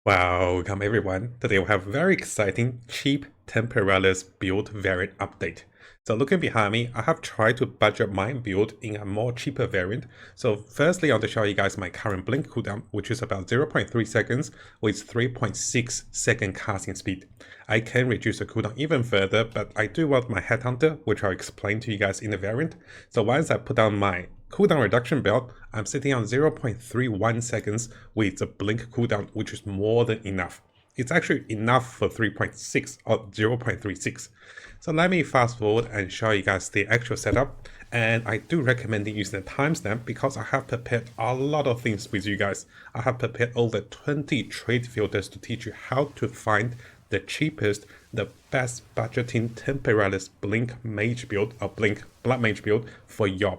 Welcome everyone. Today we have a very exciting cheap Tempoarlis build variant update. So looking behind me, I have tried to budget my build in a more cheaper variant. So firstly, I want to show you guys my current blink cooldown, which is about 0.3 seconds with 3.6 second casting speed. I can reduce the cooldown even further, but I do want my Headhunter, which I'll explain to you guys in the variant. So once I put down my cooldown reduction belt, I'm sitting on 0.31 seconds with a blink cooldown, which is more than enough. It's actually enough for 3.6 or 0.36. So let me fast forward and show you guys the actual setup. And I do recommend using the timestamp because I have prepared a lot of things with you guys. I have prepared over 20 trade filters to teach you how to find the cheapest, the best budgeting Tempoarlis blink mage build or blink Bloodmage build for your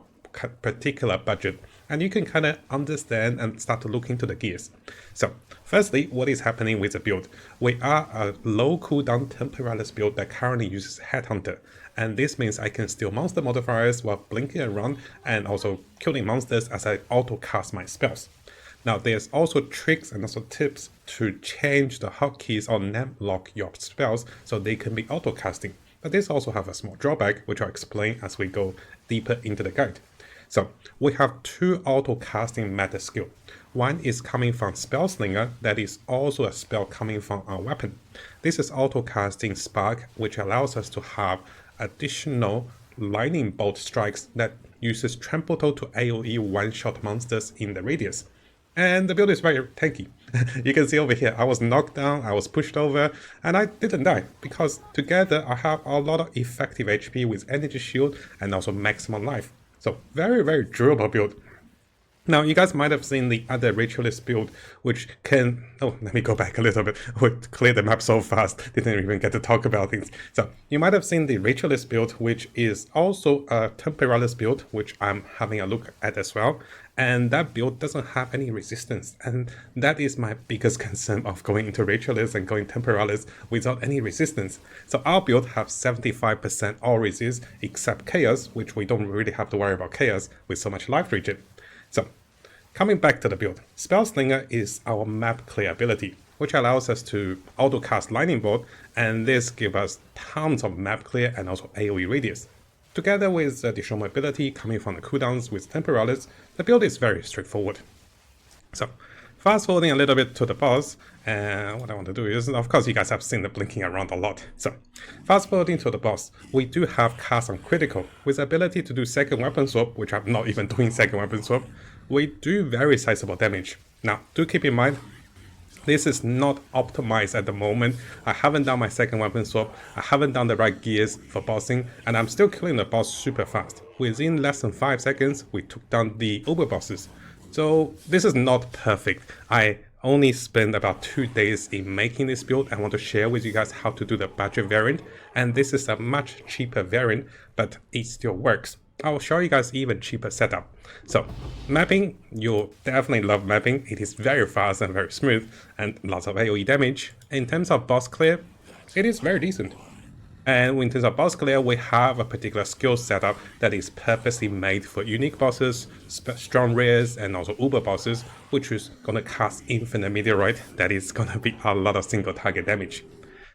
particular budget, and you can kind of understand and start to look into the gears. So firstly, what is happening with the build? We are a low cooldown Tempoarlis build that currently uses Headhunter, and this means I can steal monster modifiers while blinking around and also killing monsters as I auto cast my spells. Now there's also tricks and also tips to change the hotkeys or name lock your spells so they can be auto casting, but this also have a small drawback which I'll explain as we go deeper into the guide. So we have two auto casting meta skill. One is coming from Spell Slinger, that is also a spell coming from our weapon. This is auto casting Spark, which allows us to have additional lightning bolt strikes that uses Trample to AoE one-shot monsters in the radius. And the build is very tanky. You can see over here, I was knocked down, I was pushed over, and I didn't die because together I have a lot of effective HP with energy shield and also maximum life. So very, very durable build. Now, you guys might have seen the other Ritualist build, which can... Oh, let me go back a little bit. We cleared the map so fast, didn't even get to talk about things. So, you might have seen the Ritualist build, which is also a Tempoarlis build, which I'm having a look at as well. And that build doesn't have any resistance. And that is my biggest concern of going into Ritualist and going Tempoarlis without any resistance. So our build have 75% all resist, except Chaos, which we don't really have to worry about Chaos with so much life regen. So, coming back to the build, Spell Slinger is our map clear ability, which allows us to auto-cast Lightning Bolt, and this gives us tons of map clear and also AoE radius. Together with additional mobility coming from the cooldowns with Tempoarlis, the build is very straightforward. So, fast forwarding a little bit to the boss, and what I want to do is, of course you guys have seen the blinking around a lot. So, fast forwarding to the boss, we do have cast on critical, with the ability to do second weapon swap, which I'm not even doing second weapon swap. We do very sizable damage. Now, do keep in mind, this is not optimized at the moment. I haven't done my second weapon swap, I haven't done the right gears for bossing, and I'm still killing the boss super fast. Within less than 5 seconds, we took down the overbosses. So this is not perfect. I only spent about 2 days in making this build. I want to share with you guys how to do the budget variant, and this is a much cheaper variant, but it still works. I'll show you guys even cheaper setup. So mapping, you'll definitely love mapping. It is very fast and very smooth and lots of AoE damage. In terms of boss clear, it is very decent. And in terms of boss clear, we have a particular skill setup that is purposely made for unique bosses, strong rares, and also uber bosses, which is going to cast infinite meteorite. That is going to be a lot of single target damage.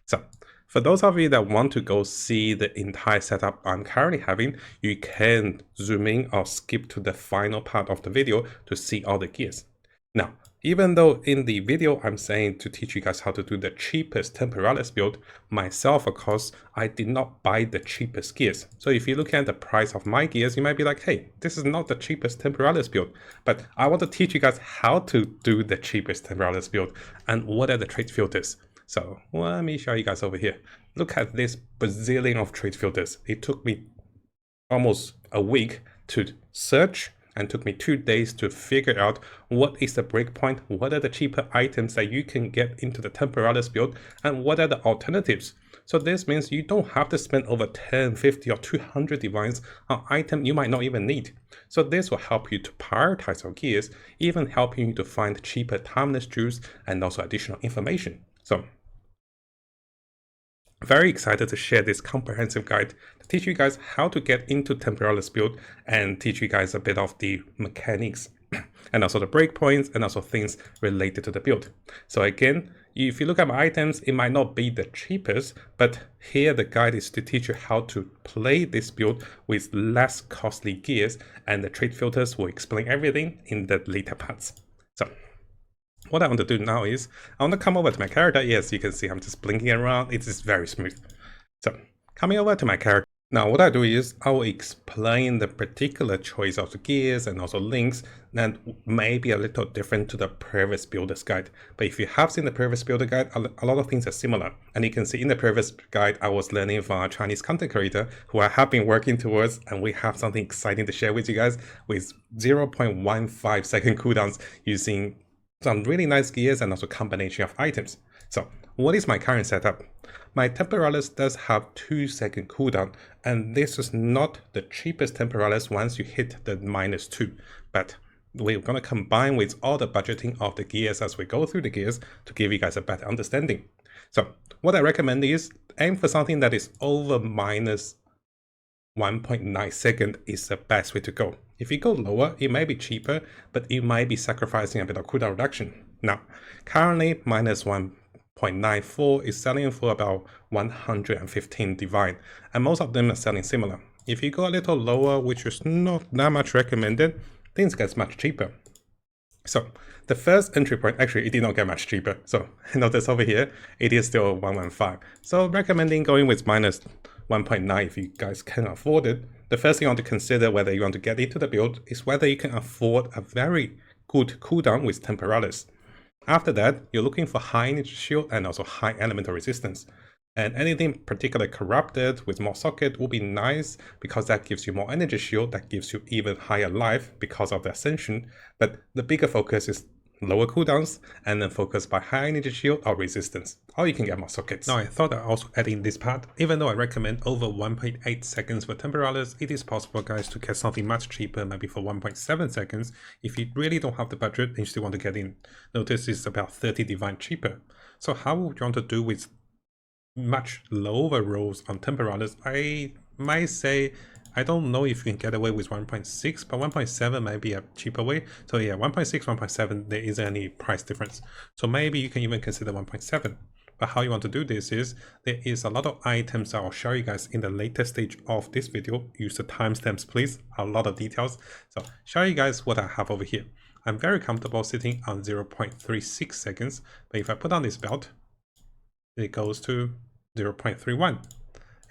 So for those of you that want to go see the entire setup I'm currently having, you can zoom in or skip to the final part of the video to see all the gears. Now, even though in the video I'm saying to teach you guys how to do the cheapest Tempoarlis build, myself of course, I did not buy the cheapest gears. So if you look at the price of my gears, you might be like, hey, this is not the cheapest Tempoarlis build. But I want to teach you guys how to do the cheapest Tempoarlis build and what are the trade filters. So let me show you guys over here. Look at this bazillion of trade filters. It took me almost a week to search and took me 2 days to figure out what is the breakpoint, what are the cheaper items that you can get into the Tempoarlis build, and what are the alternatives. So this means you don't have to spend over 10, 50 or 200 divines on item you might not even need. So this will help you to prioritize your gears, even helping you to find cheaper timeless jewels and also additional information. So very excited to share this comprehensive guide to teach you guys how to get into Tempoarlis build and teach you guys a bit of the mechanics and also the breakpoints, and also things related to the build. So again, if you look at my items, it might not be the cheapest, but here the guide is to teach you how to play this build with less costly gears, and the trade filters will explain everything in the later parts. So what I want to do now is, I want to come over to my character. Yes, you can see I'm just blinking around. It is very smooth. So coming over to my character. Now what I do is, I will explain the particular choice of the gears and also links that may be a little different to the previous builder's guide. But if you have seen the previous builder guide, a lot of things are similar. And you can see in the previous guide, I was learning from a Chinese content creator who I have been working towards, and we have something exciting to share with you guys with 0.15 second cooldowns using some really nice gears and also combination of items. So what is my current setup? My Tempoarlis does have 2-second cooldown, and this is not the cheapest Tempoarlis once you hit the -2, but we're going to combine with all the budgeting of the gears as we go through the gears to give you guys a better understanding. So what I recommend is aim for something that is over -1.9 second is the best way to go. If you go lower, it may be cheaper, but you might be sacrificing a bit of cooldown reduction. Now, currently -1.94 is selling for about 115 divine, and most of them are selling similar. If you go a little lower, which is not that much recommended, things get much cheaper. So the first entry point, actually it did not get much cheaper. So notice over here, it is still 115. So recommending going with -1.9 if you guys can afford it. The first thing you want to consider whether you want to get into the build is whether you can afford a very good cooldown with Tempoarlis. After that, you're looking for high energy shield and also high elemental resistance. And anything particularly corrupted with more socket will be nice because that gives you more energy shield, that gives you even higher life because of the ascension. But the bigger focus is lower cooldowns and then focus by high energy shield or resistance, or you can get more sockets. Now I thought I'd also add in this part, even though I recommend over 1.8 seconds for Tempoarlis, it is possible guys to get something much cheaper, maybe for 1.7 seconds if you really don't have the budget and you still want to get in. Notice it's about 30 divine cheaper. So how would you want to do with much lower rolls on Tempoarlis? I might say, I don't know if you can get away with 1.6, but 1.7 might be a cheaper way. So yeah, 1.6, 1.7, there isn't any price difference. So maybe you can even consider 1.7. But how you want to do this is, there is a lot of items I'll show you guys in the later stage of this video. Use the timestamps, please. A lot of details. So show you guys what I have over here. I'm very comfortable sitting on 0.36 seconds. But if I put on this belt, it goes to 0.31.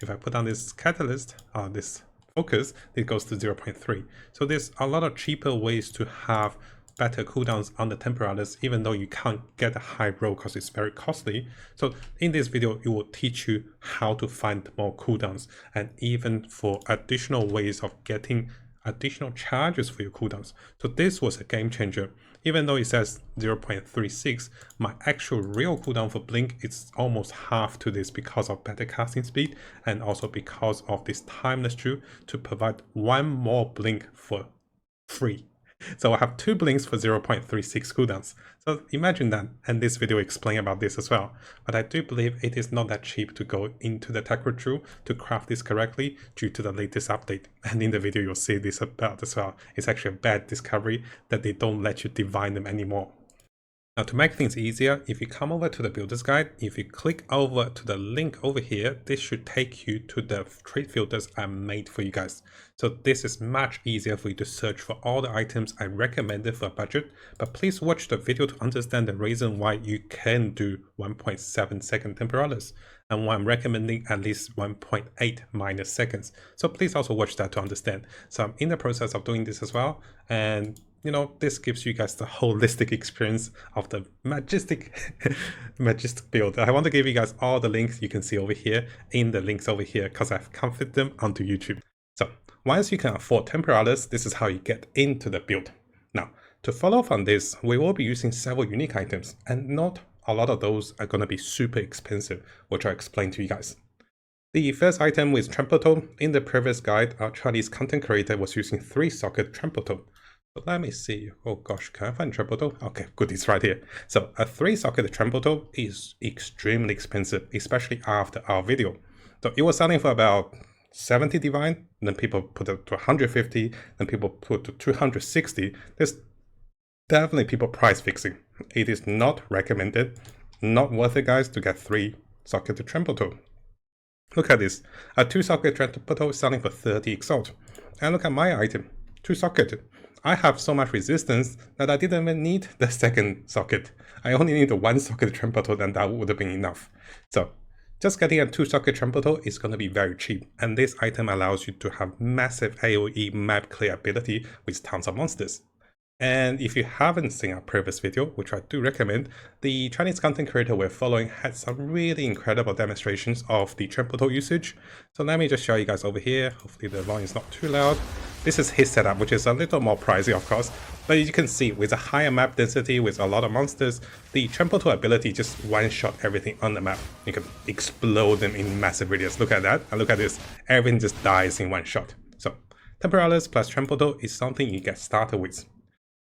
If I put on this catalyst, this focus, it goes to 0.3. So there's a lot of cheaper ways to have better cooldowns on the Tempoarlis, even though you can't get a high roll because it's very costly. So in this video, it will teach you how to find more cooldowns and even for additional ways of getting additional charges for your cooldowns. So this was a game changer. Even though it says 0.36, my actual real cooldown for Blink is almost half to this because of better casting speed and also because of this timeless Drew to provide one more Blink for free. So I have 2 blinks for 0.36 cooldowns. So imagine that, and this video explains about this as well. But I do believe it is not that cheap to go into the Tercod Drew to craft this correctly due to the latest update. And in the video you'll see this about as well. It's actually a bad discovery that they don't let you divine them anymore. Now to make things easier, if you come over to the builder's guide, if you click over to the link over here, this should take you to the trade filters I made for you guys. So this is much easier for you to search for all the items I recommended for a budget, but please watch the video to understand the reason why you can do 1.7 second Tempoarlis and why I'm recommending at least 1.8 - seconds. So please also watch that to understand. So I'm in the process of doing this as well, and you know, this gives you guys the holistic experience of the majestic build. I want to give you guys all the links you can see over here in the links over here because I've converted them onto YouTube. So once you can afford Tempoarlis, this is how you get into the build. Now, to follow up on this, we will be using several unique items, and not a lot of those are going to be super expensive, which I'll explain to you guys. The first item is Trample Toe. In the previous guide, our Chinese content creator was using 3-socket Trample Toe. So let me see. Oh gosh, can I find Trample Toe? Okay, good, it's right here. So a 3-socket Trample Toe is extremely expensive, especially after our video. So it was selling for about 70 divine, then people put it to 150, then people put to 260. There's Definitely people price fixing. It is not recommended, not worth it guys to get 3-socketed Tempoarlis. Look at this, a 2-socket Tempoarlis is selling for 30 Exalt. And look at my item, 2-socketed. I have so much resistance that I didn't even need the second socket. I only need the 1-socket Tempoarlis and that would have been enough. So just getting a 2-socket Tempoarlis is going to be very cheap, and this item allows you to have massive AoE map clear ability with tons of monsters. And if you haven't seen our previous video, which I do recommend, the Chinese content creator we're following had some really incredible demonstrations of the Tempoarlis usage. So let me just show you guys over here. Hopefully the volume is not too loud. This is his setup, which is a little more pricey, of course. But you can see, with a higher map density, with a lot of monsters, the Tempoarlis ability just one-shot everything on the map. You can explode them in massive radius. Look at that, and look at this. Everything just dies in one shot. So Tempoarlis plus Tempoarlis is something you get started with.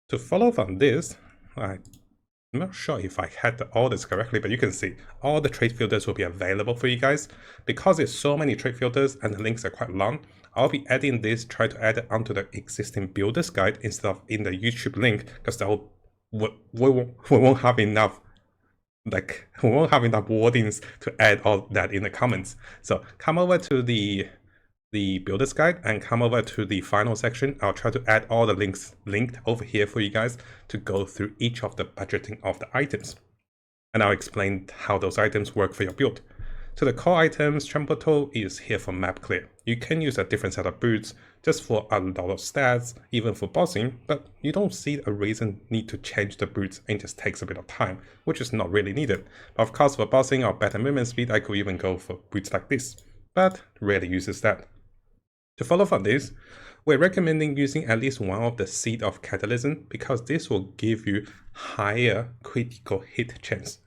To follow from this, I'm not sure if I had the orders correctly, but you can see all the trade filters will be available for you guys. Because there's so many trade filters and the links are quite long, I'll be adding this, try to add it onto the existing builder's guide instead of in the YouTube link, because that we won't have enough, like, we won't have enough wordings to add all that in the comments. So come over to the builder's guide and come over to the final section. I'll try to add all the links linked over here for you guys to go through each of the budgeting of the items. And I'll explain how those items work for your build. So the core items, Tempoarlis is here for map clear. You can use a different set of boots just for a lot of stats, even for bossing, but you don't see a reason need to change the boots. It just takes a bit of time, which is not really needed. But of course, for bossing or better movement speed, I could even go for boots like this, but rarely uses that. To follow from this, we're recommending using at least one of the Seed of Catalysm, because this will give you higher critical hit chance.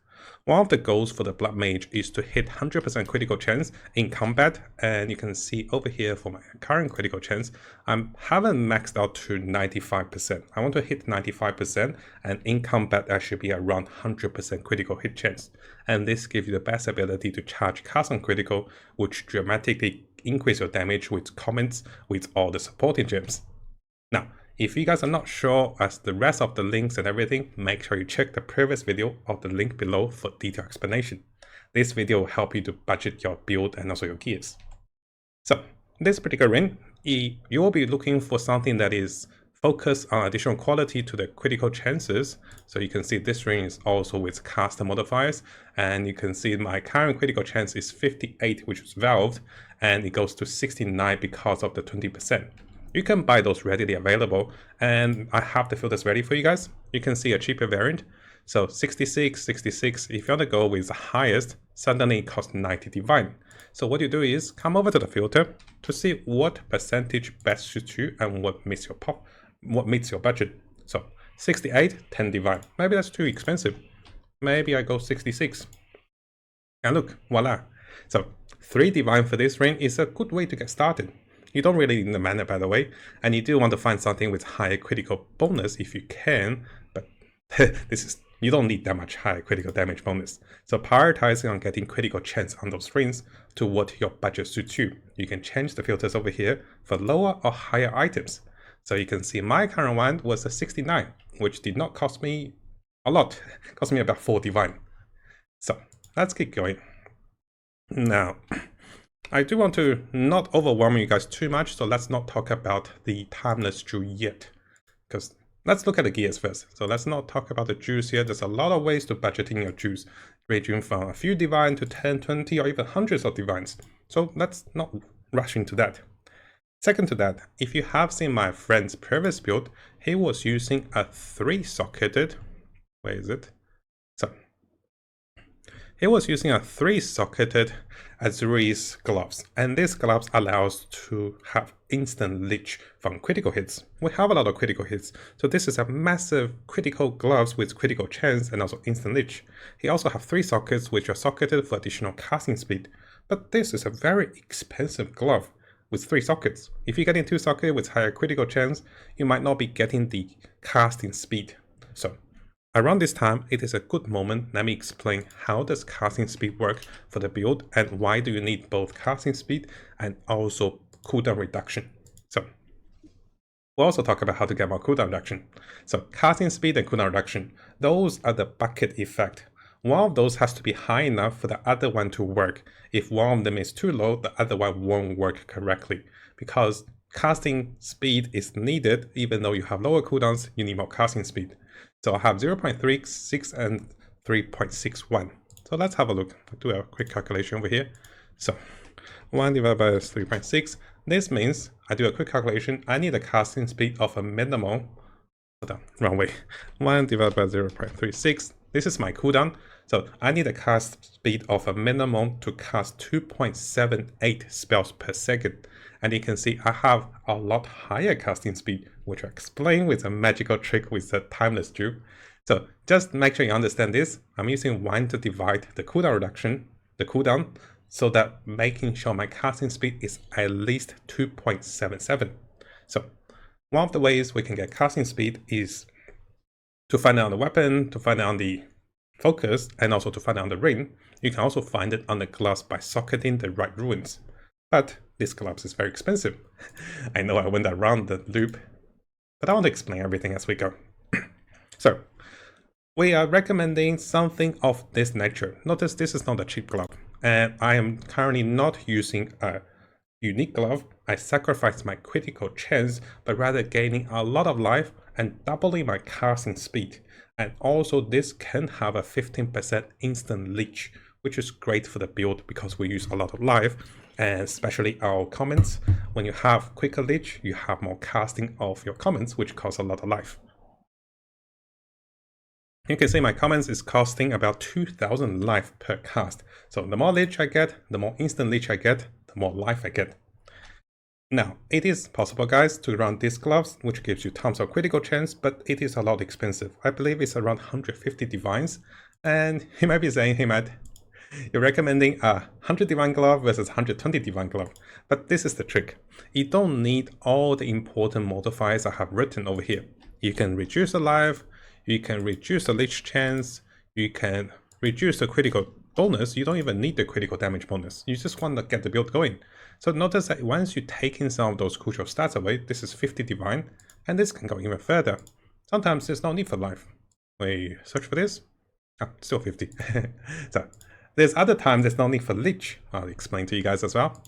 One of the goals for the Bloodmage is to hit 100% critical chance in combat, and you can see over here for my current critical chance, I haven't maxed out to 95%. I want to hit 95%, and in combat I should be around 100% critical hit chance. And this gives you the best ability to charge cast on critical, which dramatically increase your damage with comments with all the supporting gems. Now, if you guys are not sure as the rest of the links and everything, make sure you check the previous video or the link below for detailed explanation. This video will help you to budget your build and also your gears. So, this particular ring, you will be looking for something that is focused on additional quality to the critical chances. So you can see this ring is also with caster modifiers, and you can see my current critical chance is 58, which is valved, and it goes to 69 because of the 20%. You can buy those readily available, and I have the filters ready for you guys. You can see a cheaper variant. So 66, 66, if you want to go with the highest, suddenly it costs 90 divine. So what you do is come over to the filter to see what percentage best suits you and what meets your budget. So 68, 10 divine. Maybe that's too expensive. Maybe I go 66. And look, voila. So 3 divine for this ring is a good way to get started. You don't really need the mana, by the way, and you do want to find something with higher critical bonus if you can, but you don't need that much higher critical damage bonus. So prioritizing on getting critical chance on those rings to what your budget suits you. You can change the filters over here for lower or higher items. So you can see my current one was a 69, which did not cost me a lot. It cost me about 4 divine. So let's keep going. Now, I do want to not overwhelm you guys too much, so let's not talk about the timeless jewel yet. Because let's look at the gears first. So let's not talk about the jewels here. There's a lot of ways to budgeting your jewels, ranging from a few divine to 10, 20, or even hundreds of divines. So let's not rush into that. Second to that, if you have seen my friend's previous build, he was using a 3-socketed, where is it? So he was using a 3-socketed Azure's gloves, and this gloves allows to have instant leech from critical hits. We have a lot of critical hits, so this is a massive critical gloves with critical chance and also instant leech. He also have 3 sockets which are socketed for additional casting speed, but this is a very expensive glove with 3 sockets. If you're getting 2 sockets with higher critical chance, you might not be getting the casting speed. So around this time, it is a good moment. Let me explain how does casting speed work for the build and why do you need both casting speed and also cooldown reduction. So We'll also talk about how to get more cooldown reduction. So casting speed and cooldown reduction, those are the bucket effect. One of those has to be high enough for the other one to work. If one of them is too low, the other one won't work correctly. Because casting speed is needed, even though you have lower cooldowns, you need more casting speed. So I have 0.36 and 3.61. So let's have a look. I'll do a quick calculation over here. So 1 divided by 3.6. This means I do a quick calculation. I need a casting speed of a minimum. Hold on, wrong way. 1 divided by 0.36. This is my cooldown. So I need a cast speed of a minimum to cast 2.78 spells per second. And you can see I have a lot higher casting speed, which I explain with a magical trick with the timeless tube. So just make sure you understand this. I'm using 1 to divide the cooldown reduction, the cooldown, so that making sure my casting speed is at least 2.77. So one of the ways we can get casting speed is to find it on the weapon, to find it on the focus, and also to find it on the ring. You can also find it on the gloves by socketing the right runes. But this gloves is very expensive. I know I went around the loop, but I want to explain everything as we go. So we are recommending something of this nature. Notice this is not a cheap glove. And I am currently not using a unique glove. I sacrificed my critical chance, but rather gaining a lot of life and doubling my casting speed. And also this can have a 15% instant leech, which is great for the build because we use a lot of life, and especially our comments. When you have quicker leech, you have more casting of your comments, which costs a lot of life. You can see my comments is costing about 2000 life per cast. So the more leech I get, the more instant leech I get, the more life I get. Now, it is possible, guys, to run these gloves, which gives you tons of critical chance, but it is a lot expensive. I believe it's around 150 divines. And you might be saying, hey Matt, you're recommending a 100 divine glove versus 120 divine glove. But this is the trick. You don't need all the important modifiers I have written over here. You can reduce the life, you can reduce the leech chance, you can reduce the critical bonus. You don't even need the critical damage bonus. You just want to get the build going. So notice that once you take in some of those crucial stats away, this is 50 divine, and this can go even further. Sometimes there's no need for life. We search for this. Ah, still 50. So there's other times there's no need for leech. I'll explain to you guys as well.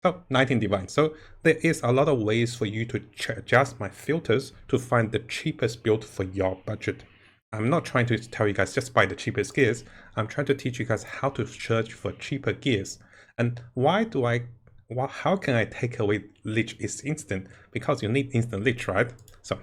So 19 divine. So there is a lot of ways for you to adjust my filters to find the cheapest build for your budget. I'm not trying to tell you guys just buy the cheapest gears. I'm trying to teach you guys how to search for cheaper gears. And how can I take away leech is instant? Because you need instant leech, right? So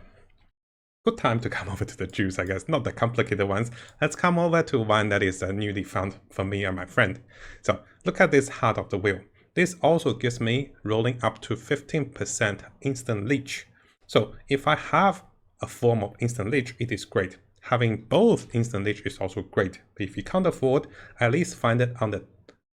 good time to come over to the juice, I guess. Not the complicated ones. Let's come over to one that is newly found for me and my friend. So look at this Heart of the Wheel. This also gives me rolling up to 15% instant leech. So if I have a form of instant leech, it is great. Having both instant leech is also great. But if you can't afford, at least find it on the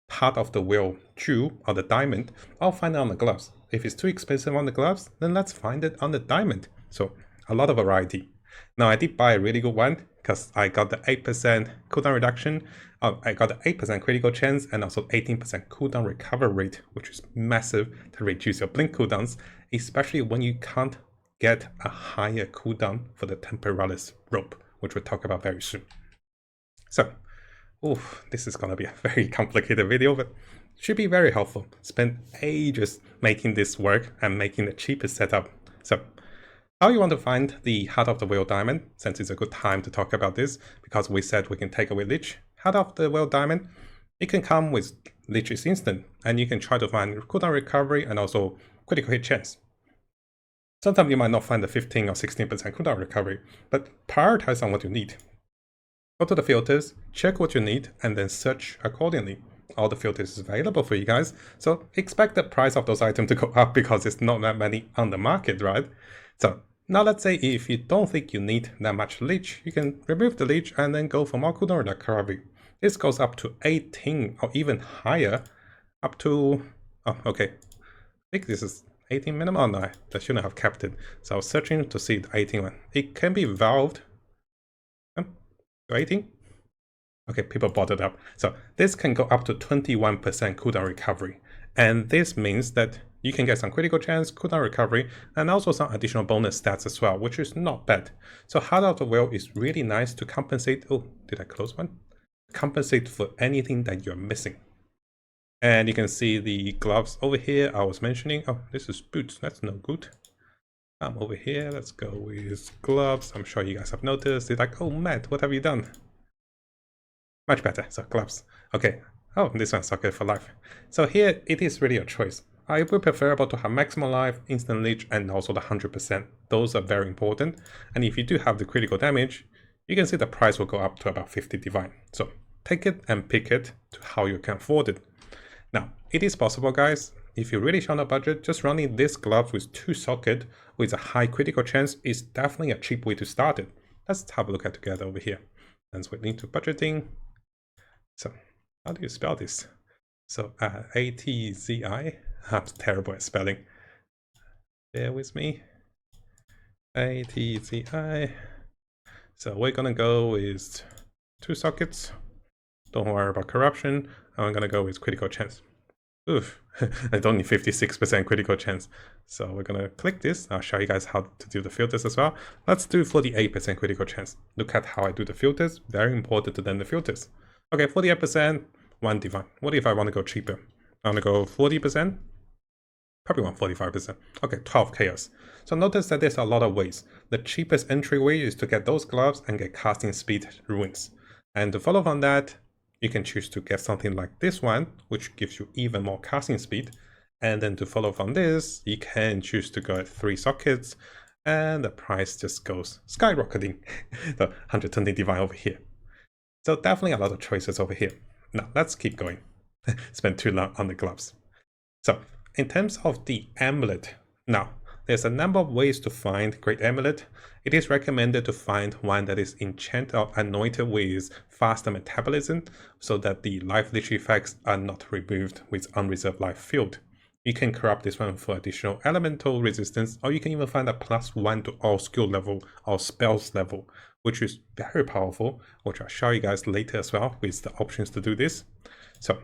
Heart of the Wheel jewel or the diamond. I'll find it on the gloves. If it's too expensive on the gloves, then let's find it on the diamond. So a lot of variety. Now I did buy a really good one because I got the 8% cooldown reduction. I got the 8% critical chance and also 18% cooldown recovery rate, which is massive to reduce your blink cooldowns, especially when you can't get a higher cooldown for the Tempoarlis rope, which we'll talk about very soon. So, this is gonna be a very complicated video, but should be very helpful. Spent ages making this work and making the cheapest setup. So, how you want to find the Heart of the Wheel diamond, since it's a good time to talk about this, because we said we can take away leech. Heart of the Wheel diamond, it can come with leech is instant, and you can try to find cooldown recovery and also critical hit chance. Sometimes you might not find the 15 or 16% cooldown recovery, but prioritize on what you need. Go to the filters, check what you need, and then search accordingly. All the filters is available for you guys, so expect the price of those items to go up because there's not that many on the market, right? So now let's say if you don't think you need that much leech, you can remove the leech and then go for more cooldown recovery. This goes up to 18 or even higher, up to, oh, okay. I think this is 18 minimum. Oh no, I shouldn't have kept it. So I was searching to see the 18 one. It can be valved. 18? Okay, people bought it up. So this can go up to 21% cooldown recovery. And this means that You can get some critical chance, cooldown recovery, and also some additional bonus stats as well, which is not bad. So Heart of the Whale is really nice to compensate. Oh, did I close one? Compensate for anything that you're missing. And you can see the gloves over here I was mentioning. Oh, this is boots. That's no good. Over here, let's go with gloves. I'm sure you guys have noticed. They're like, oh, Matt, what have you done? Much better. So gloves. Okay. Oh, this one's okay for life. So here, it is really a choice. I would prefer to have maximum life, instant leech, and also the 100%. Those are very important. And if you do have the critical damage, you can see the price will go up to about 50 divine. So take it and pick it to how you can afford it. Now, it is possible, guys. If you're really short on a budget, just running this gloves with 2 socket with a high critical chance is definitely a cheap way to start it. Let's have a look at together over here. And we link to budgeting. So, how do you spell this? So, A-T-Z-I. I'm terrible at spelling. Bear with me. A-T-Z-I. So, we're gonna go with 2 sockets. Don't worry about corruption. I'm gonna go with critical chance. Oof, it's only 56% critical chance. So we're gonna click this. I'll show you guys how to do the filters as well. Let's do 48% critical chance. Look at how I do the filters. Very important to then the filters. Okay, 48%, 1 divine. What if I want to go cheaper? I want to go 40%? Probably want 45%. Okay, 12 chaos. So notice that there's a lot of ways. The cheapest entryway is to get those gloves and get casting speed ruins. And to follow on that, you can choose to get something like this one, which gives you even more casting speed. And then to follow from this, you can choose to go at 3 sockets, and the price just goes skyrocketing. The 120 divine over here. So definitely a lot of choices over here. Now let's keep going. Spend too long on the gloves. So in terms of the amulet, now there's a number of ways to find great amulet. It is recommended to find one that is enchanted or anointed with faster metabolism so that the life leech effects are not removed with unreserved life field. You can corrupt this one for additional elemental resistance, or you can even find a +1 to all skill level or spells level, which is very powerful, which I'll show you guys later as well with the options to do this. So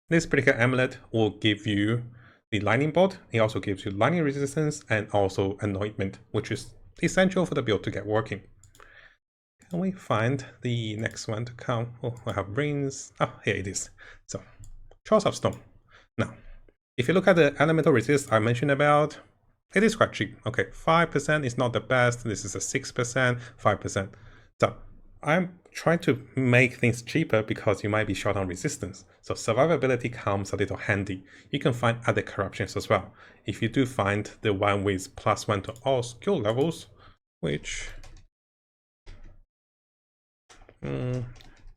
this particular amulet will give you the lightning bolt. It also gives you lightning resistance and also anointment, which is essential for the build to get working. Can we find the next one to come? Oh, I have rings. Oh, here it is. So, Charles of Stone. Now, if you look at the elemental resist I mentioned about, it is quite cheap. Okay, 5% is not the best. This is a 6%, 5%. So, I'm trying to make things cheaper because you might be short on resistance. So survivability comes a little handy. You can find other corruptions as well. If you do find the one with +1 to all skill levels, which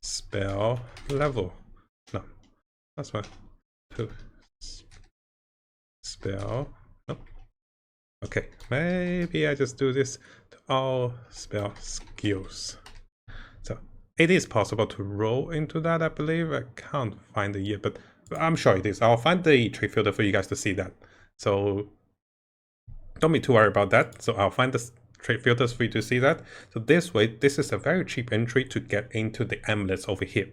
spell level. No, that's one. 2 spell. Nope. Okay, maybe I just do this to all spell skills. So it is possible to roll into that, I believe. I can't find it yet, but I'm sure it is. I'll find the trait filter for you guys to see that. So don't be too worried about that. So I'll find the trait filters for you to see that. So this way, this is a very cheap entry to get into the amulets over here.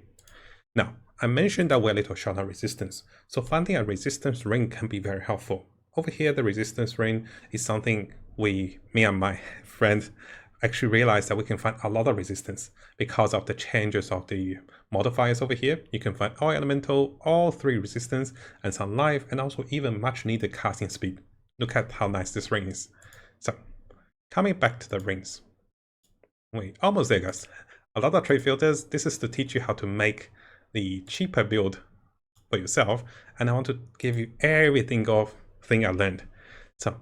Now, I mentioned that we're a little short on resistance. So finding a resistance ring can be very helpful. Over here, the resistance ring is something me and my friend actually realized that we can find a lot of resistance because of the changes of the modifiers over here. You can find all elemental, all 3 resistance, and some life, and also even much needed casting speed. Look at how nice this ring is. So, coming back to the rings. Wait, almost there, guys. A lot of trait filters. This is to teach you how to make the cheaper build for yourself, and I want to give you everything I learned. So,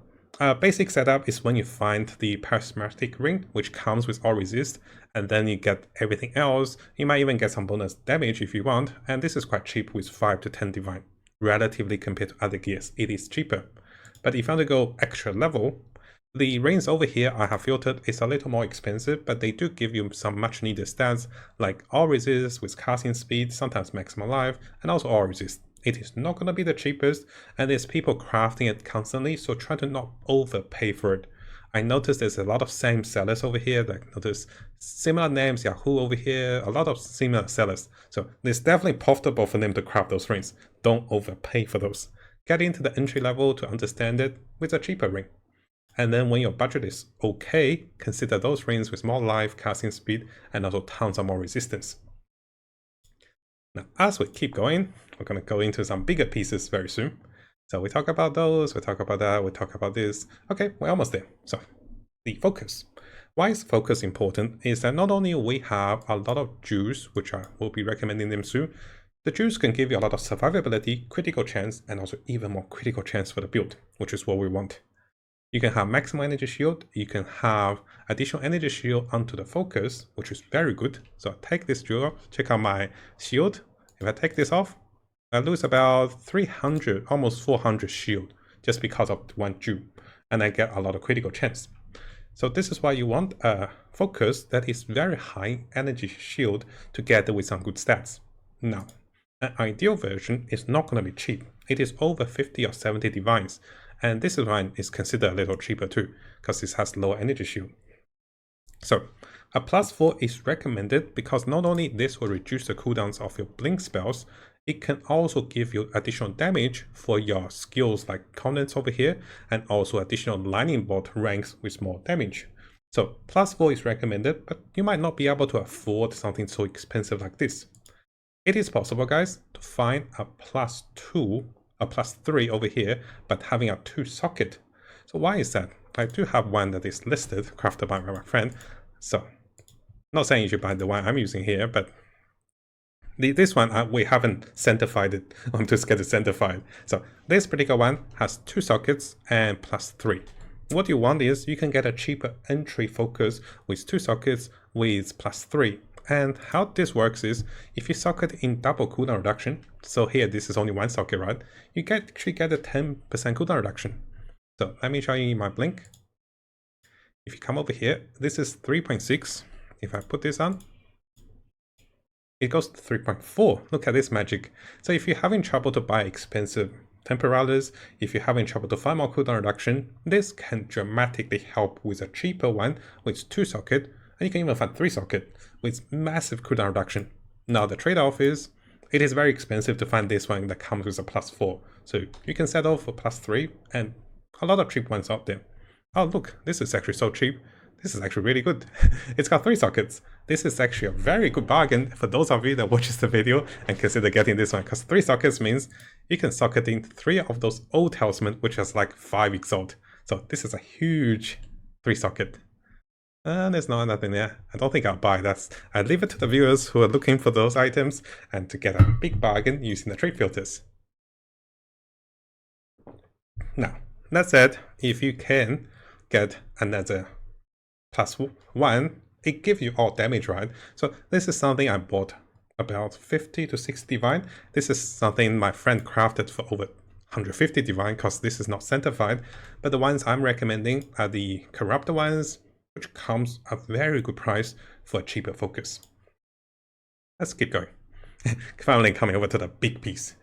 basic setup is when you find the prismatic ring, which comes with all resist, and then you get everything else. You might even get some bonus damage if you want, and this is quite cheap with 5 to 10 divine. Relatively compared to other gears, it is cheaper. But if you want to go extra level, the rings over here I have filtered is a little more expensive, but they do give you some much needed stats like all resist with casting speed, sometimes maximum life, and also all resist. It is not going to be the cheapest, and there's people crafting it constantly, so try to not overpay for it. I noticed there's a lot of same sellers over here. Like notice similar names, Yahoo over here, a lot of similar sellers. So it's definitely profitable for them to craft those rings. Don't overpay for those. get into the entry level to understand it with a cheaper ring. And then when your budget is okay, consider those rings with more life, casting speed, and also tons of more resistance. Now, as we keep going, we're going to go into some bigger pieces very soon. So we talk about those, we talk about that, we talk about this. Okay, we're almost there. So the focus. Why is focus important is that not only we have a lot of juice, which I will be recommending them soon, the juice can give you a lot of survivability, critical chance, and also even more critical chance for the build, which is what we want. You can have maximum energy shield, you can have additional energy shield onto the focus, which is very good. So I take this jewel, check out my shield. If I take this off, I lose about 300, almost 400 shield just because of one jewel, and I get a lot of critical chance. So this is why you want a focus that is very high energy shield together with some good stats. Now, an ideal version is not going to be cheap. It is over 50 or 70 divines, and this one is considered a little cheaper too, because this has lower energy shield. So a +4 is recommended because not only this will reduce the cooldowns of your blink spells, it can also give you additional damage for your skills like Covenants over here, and also additional lightning bolt ranks with more damage. So +4 is recommended, but you might not be able to afford something so expensive like this. It is possible, guys, to find a +2, a +3 over here, but having a 2 socket. So why is that? I do have one that is listed, crafted by my friend. So not saying you should buy the one I'm using here, but this one, we haven't centrified it. I'm too scared to centrify. So this particular one has 2 sockets and +3. What you want is you can get a cheaper entry focus with 2 sockets with +3. And how this works is if you socket in double cooldown reduction, so here this is only 1 socket, right? You actually get a 10% cooldown reduction. So let me show you my blink. If you come over here, this is 3.6. If I put this on, it goes to 3.4. Look at this magic. So if you're having trouble to buy expensive Tempoarlis, if you're having trouble to find more cooldown reduction, this can dramatically help with a cheaper one with 2 socket, and you can even find 3 socket with massive cooldown reduction. Now the trade-off is, it is very expensive to find this one that comes with a +4. So you can settle for +3 and a lot of cheap ones out there. Oh look, this is actually so cheap. This is actually really good. It's got 3 sockets. This is actually a very good bargain for those of you that watches the video and consider getting this one, because 3 sockets means you can socket in 3 of those old talisman, which has like 5 exalt. So this is a huge 3 socket. There's not nothing there. I don't think I'll buy that. I leave it to the viewers who are looking for those items and to get a big bargain using the trade filters. Now, that said, if you can get another +1, it gives you all damage, right? So this is something I bought about 50 to 60 divine. This is something my friend crafted for over 150 divine, because this is not centrified. But the ones I'm recommending are the corrupted ones, which comes a very good price for a cheaper focus. Let's keep going. Finally coming over to the big piece.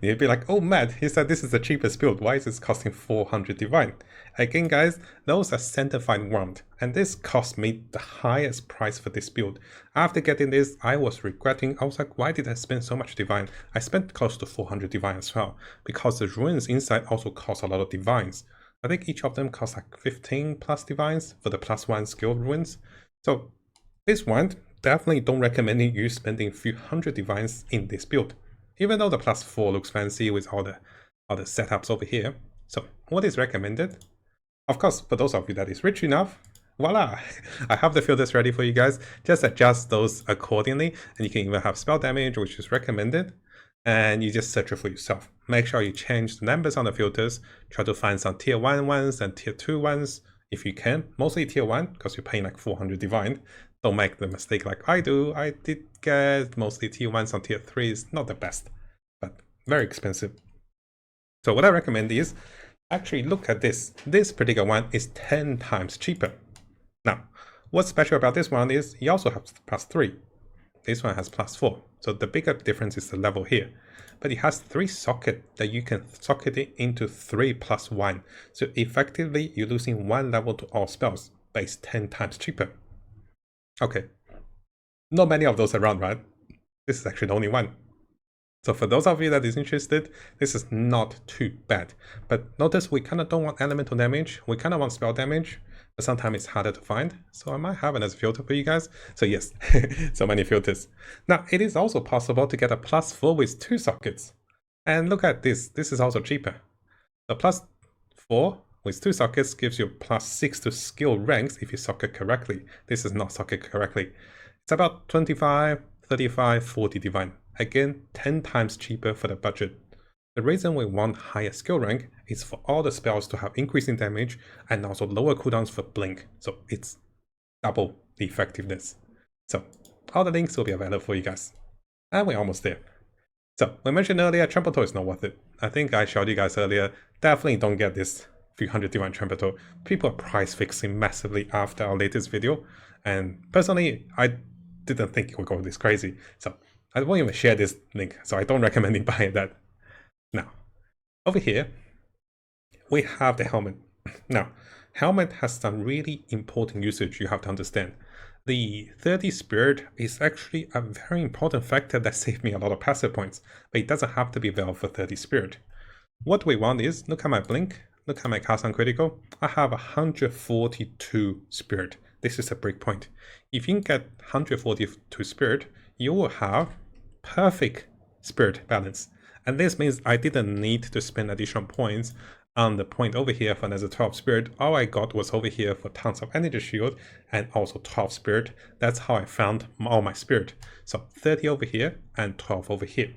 You'd be like, oh Matt, he said this is the cheapest build, why is this costing 400 divine? Again guys, those are centrified wand, and this cost me the highest price for this build. After getting this, I was regretting. I was like, why did I spend so much divine? I spent close to 400 divine as well, because the ruins inside also cost a lot of divines. I think each of them costs like 15 plus divines for the +1 skill ruins. So this one, definitely don't recommend you spending a few hundred divines in this build, even though the +4 looks fancy with all the setups over here. So what is recommended? Of course, for those of you that is rich enough, voila, I have the filters ready for you guys. Just adjust those accordingly, and you can even have spell damage, which is recommended, and you just search it for yourself. Make sure you change the numbers on the filters. Try to find some tier 1 ones and tier 2 ones if you can. Mostly tier 1, because you're paying like 400 divine. Don't make the mistake like I do. I did get mostly tier 1s on tier 3s. Not the best, but very expensive. So what I recommend is, actually look at this. This particular one is 10 times cheaper. Now, what's special about this one is you also have +3. This one has +4. So the bigger difference is the level here. But it has 3 sockets that you can socket it into 3 + 1. So effectively, you're losing 1 level to all spells, but it's 10 times cheaper. Okay, not many of those around, right? This is actually the only one. So for those of you that is interested, this is not too bad. But notice we kind of don't want elemental damage. We kind of want spell damage, but sometimes it's harder to find. So I might have it as a filter for you guys. So yes, so many filters. Now, it is also possible to get a +4 with 2 sockets. And look at this. This is also cheaper. The +4 with 2 sockets gives you +6 to skill ranks if you socket correctly. This is not socket correctly. It's about 25, 35, 40 divine. Again, 10 times cheaper for the budget. The reason we want higher skill rank is for all the spells to have increasing damage and also lower cooldowns for blink. So it's double the effectiveness. So all the links will be available for you guys. And we're almost there. So we mentioned earlier, Trumpeter is not worth it. I think I showed you guys earlier, definitely don't get this 300 divine Trumpeter. People are price fixing massively after our latest video. And personally, I didn't think it would go this crazy. So I won't even share this link, so I don't recommend you buying that. Now, over here, we have the helmet. Now, helmet has some really important usage you have to understand. The 30 spirit is actually a very important factor that saved me a lot of passive points, but it doesn't have to be valid for 30 spirit. What we want is, look at my blink, look at my cast on critical, I have 142 spirit. This is a breakpoint. If you can get 142 spirit, you will have perfect spirit balance. And this means I didn't need to spend additional points on the point over here for another 12 spirit. All I got was over here for tons of energy shield and also 12 spirit. That's how I found all my spirit. So 30 over here and 12 over here.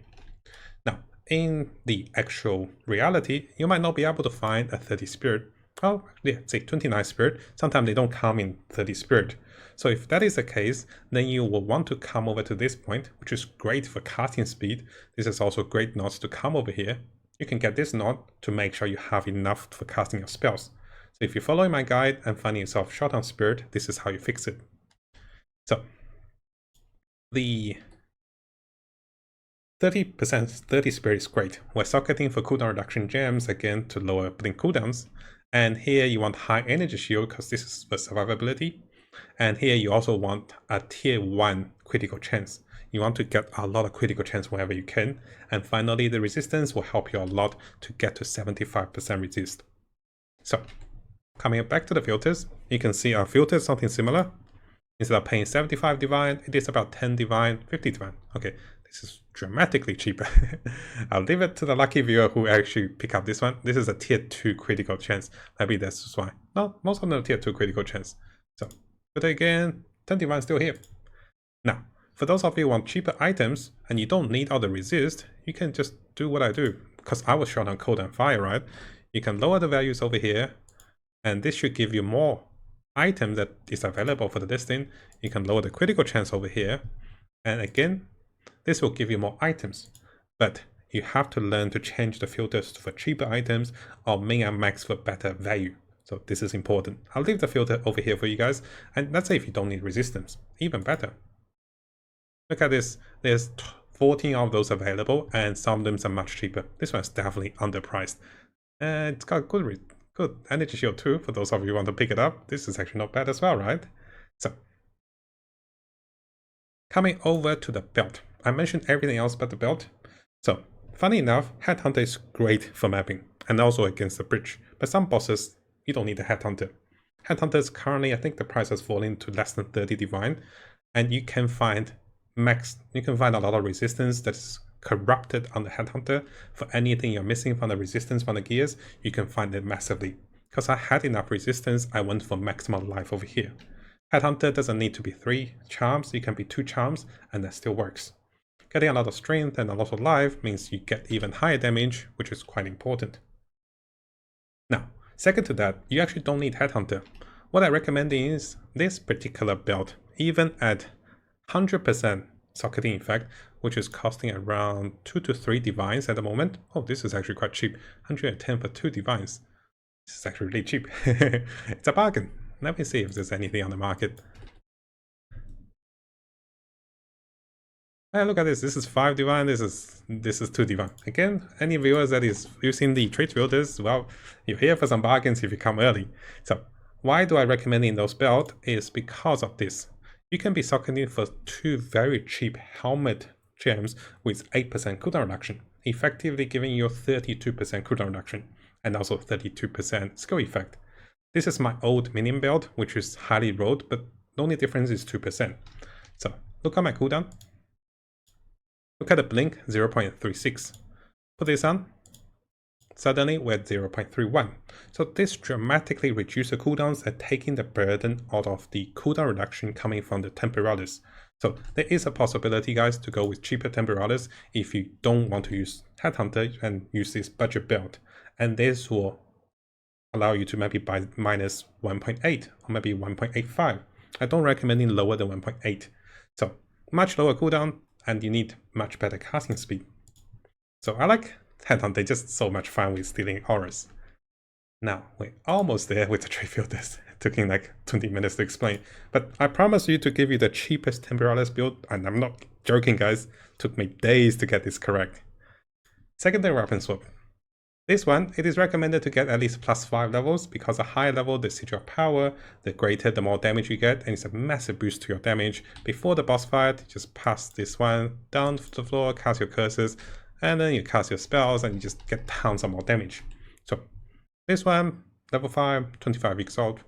Now, in the actual reality, you might not be able to find a 30 spirit. Oh, yeah, say 29 spirit. Sometimes they don't come in 30 spirit. So if that is the case, then you will want to come over to this point, which is great for casting speed. This is also great nodes to come over here. You can get this node to make sure you have enough for casting your spells. So if you're following my guide and finding yourself short on spirit, this is how you fix it. So the 30% spirit is great. We're socketing for cooldown reduction gems again to lower blink cooldowns. And here you want high energy shield because this is for survivability. And here you also want a tier 1 critical chance. You want to get a lot of critical chance wherever you can. And finally, the resistance will help you a lot to get to 75% resist. So, coming back to the filters, you can see our filter is something similar. Instead of paying 75 divine, it is about 10 divine, 50 divine. Okay, this is dramatically cheaper. I'll leave it to the lucky viewer who actually pick up this one. This is a tier 2 critical chance. Maybe that's why. No, most of them are tier 2 critical chance. So, but again, 10 divine still here. Now, for those of you who want cheaper items and you don't need all the resist, you can just do what I do. Because I was short on cold and fire, right? You can lower the values over here, and this should give you more item that is available for the listing. You can lower the critical chance over here, and again, this will give you more items. But you have to learn to change the filters for cheaper items or min and max for better value. So this is important. I'll leave the filter over here for you guys. And let's say if you don't need resistance, even better. Look at this. There's 14 of those available and some of them are much cheaper. This one's definitely underpriced. And it's got good energy shield too, for those of you who want to pick it up. This is actually not bad as well, right? So, coming over to the belt. I mentioned everything else but the belt. So, funny enough, Headhunter is great for mapping and also against the bridge. But some bosses, you don't need a Headhunter. Headhunters currently, I think the price has fallen to less than 30 divine, and you can find a lot of resistance that's corrupted on the Headhunter. For anything you're missing from the resistance from the gears, you can find it massively. Because I had enough resistance, I went for maximum life over here. Headhunter doesn't need to be 3 charms, it can be 2 charms, and that still works. Getting a lot of strength and a lot of life means you get even higher damage, which is quite important. Now, second to that, you actually don't need Headhunter. What I recommend is this particular belt, even at 100% socketing effect, which is costing around 2 to 3 divines at the moment. Oh, this is actually quite cheap. 110 for 2 divines. This is actually really cheap. It's a bargain. Let me see if there's anything on the market. Hey, look at this. This is 5 divine. This is 2 divine. Again, any viewers that is using the trade filters, well, you're here for some bargains if you come early. So why do I recommend in those belts is because of this. You can be socketing for 2 very cheap helmet gems with 8% cooldown reduction, effectively giving you 32% cooldown reduction and also 32% skill effect. This is my old minion build, which is highly rolled, but the only difference is 2%. So look at my cooldown. Look at the blink, 0.36. Put this on. Suddenly we're at 0.31. So this dramatically reduces the cooldowns and taking the burden out of the cooldown reduction coming from the Tempoarlis. So there is a possibility, guys, to go with cheaper Tempoarlis if you don't want to use Headhunter and use this budget build. And this will allow you to maybe buy minus 1.8 or maybe 1.85. I don't recommend it lower than 1.8. So much lower cooldown and you need much better casting speed. So I like Headhunter, just so much fun with stealing auras. Now, we're almost there with the trade filters. It took me like 20 minutes to explain. But I promise you to give you the cheapest Tempoarlis build, and I'm not joking, guys. It took me days to get this correct. Secondary weapon swap. This one, it is recommended to get at least +5 levels, because the higher level the Sigil of Power, the greater the more damage you get, and it's a massive boost to your damage. Before the boss fight, just pass this one down to the floor, cast your curses, and then you cast your spells and you just get tons of more damage. So this one, level 5, 25 Exile,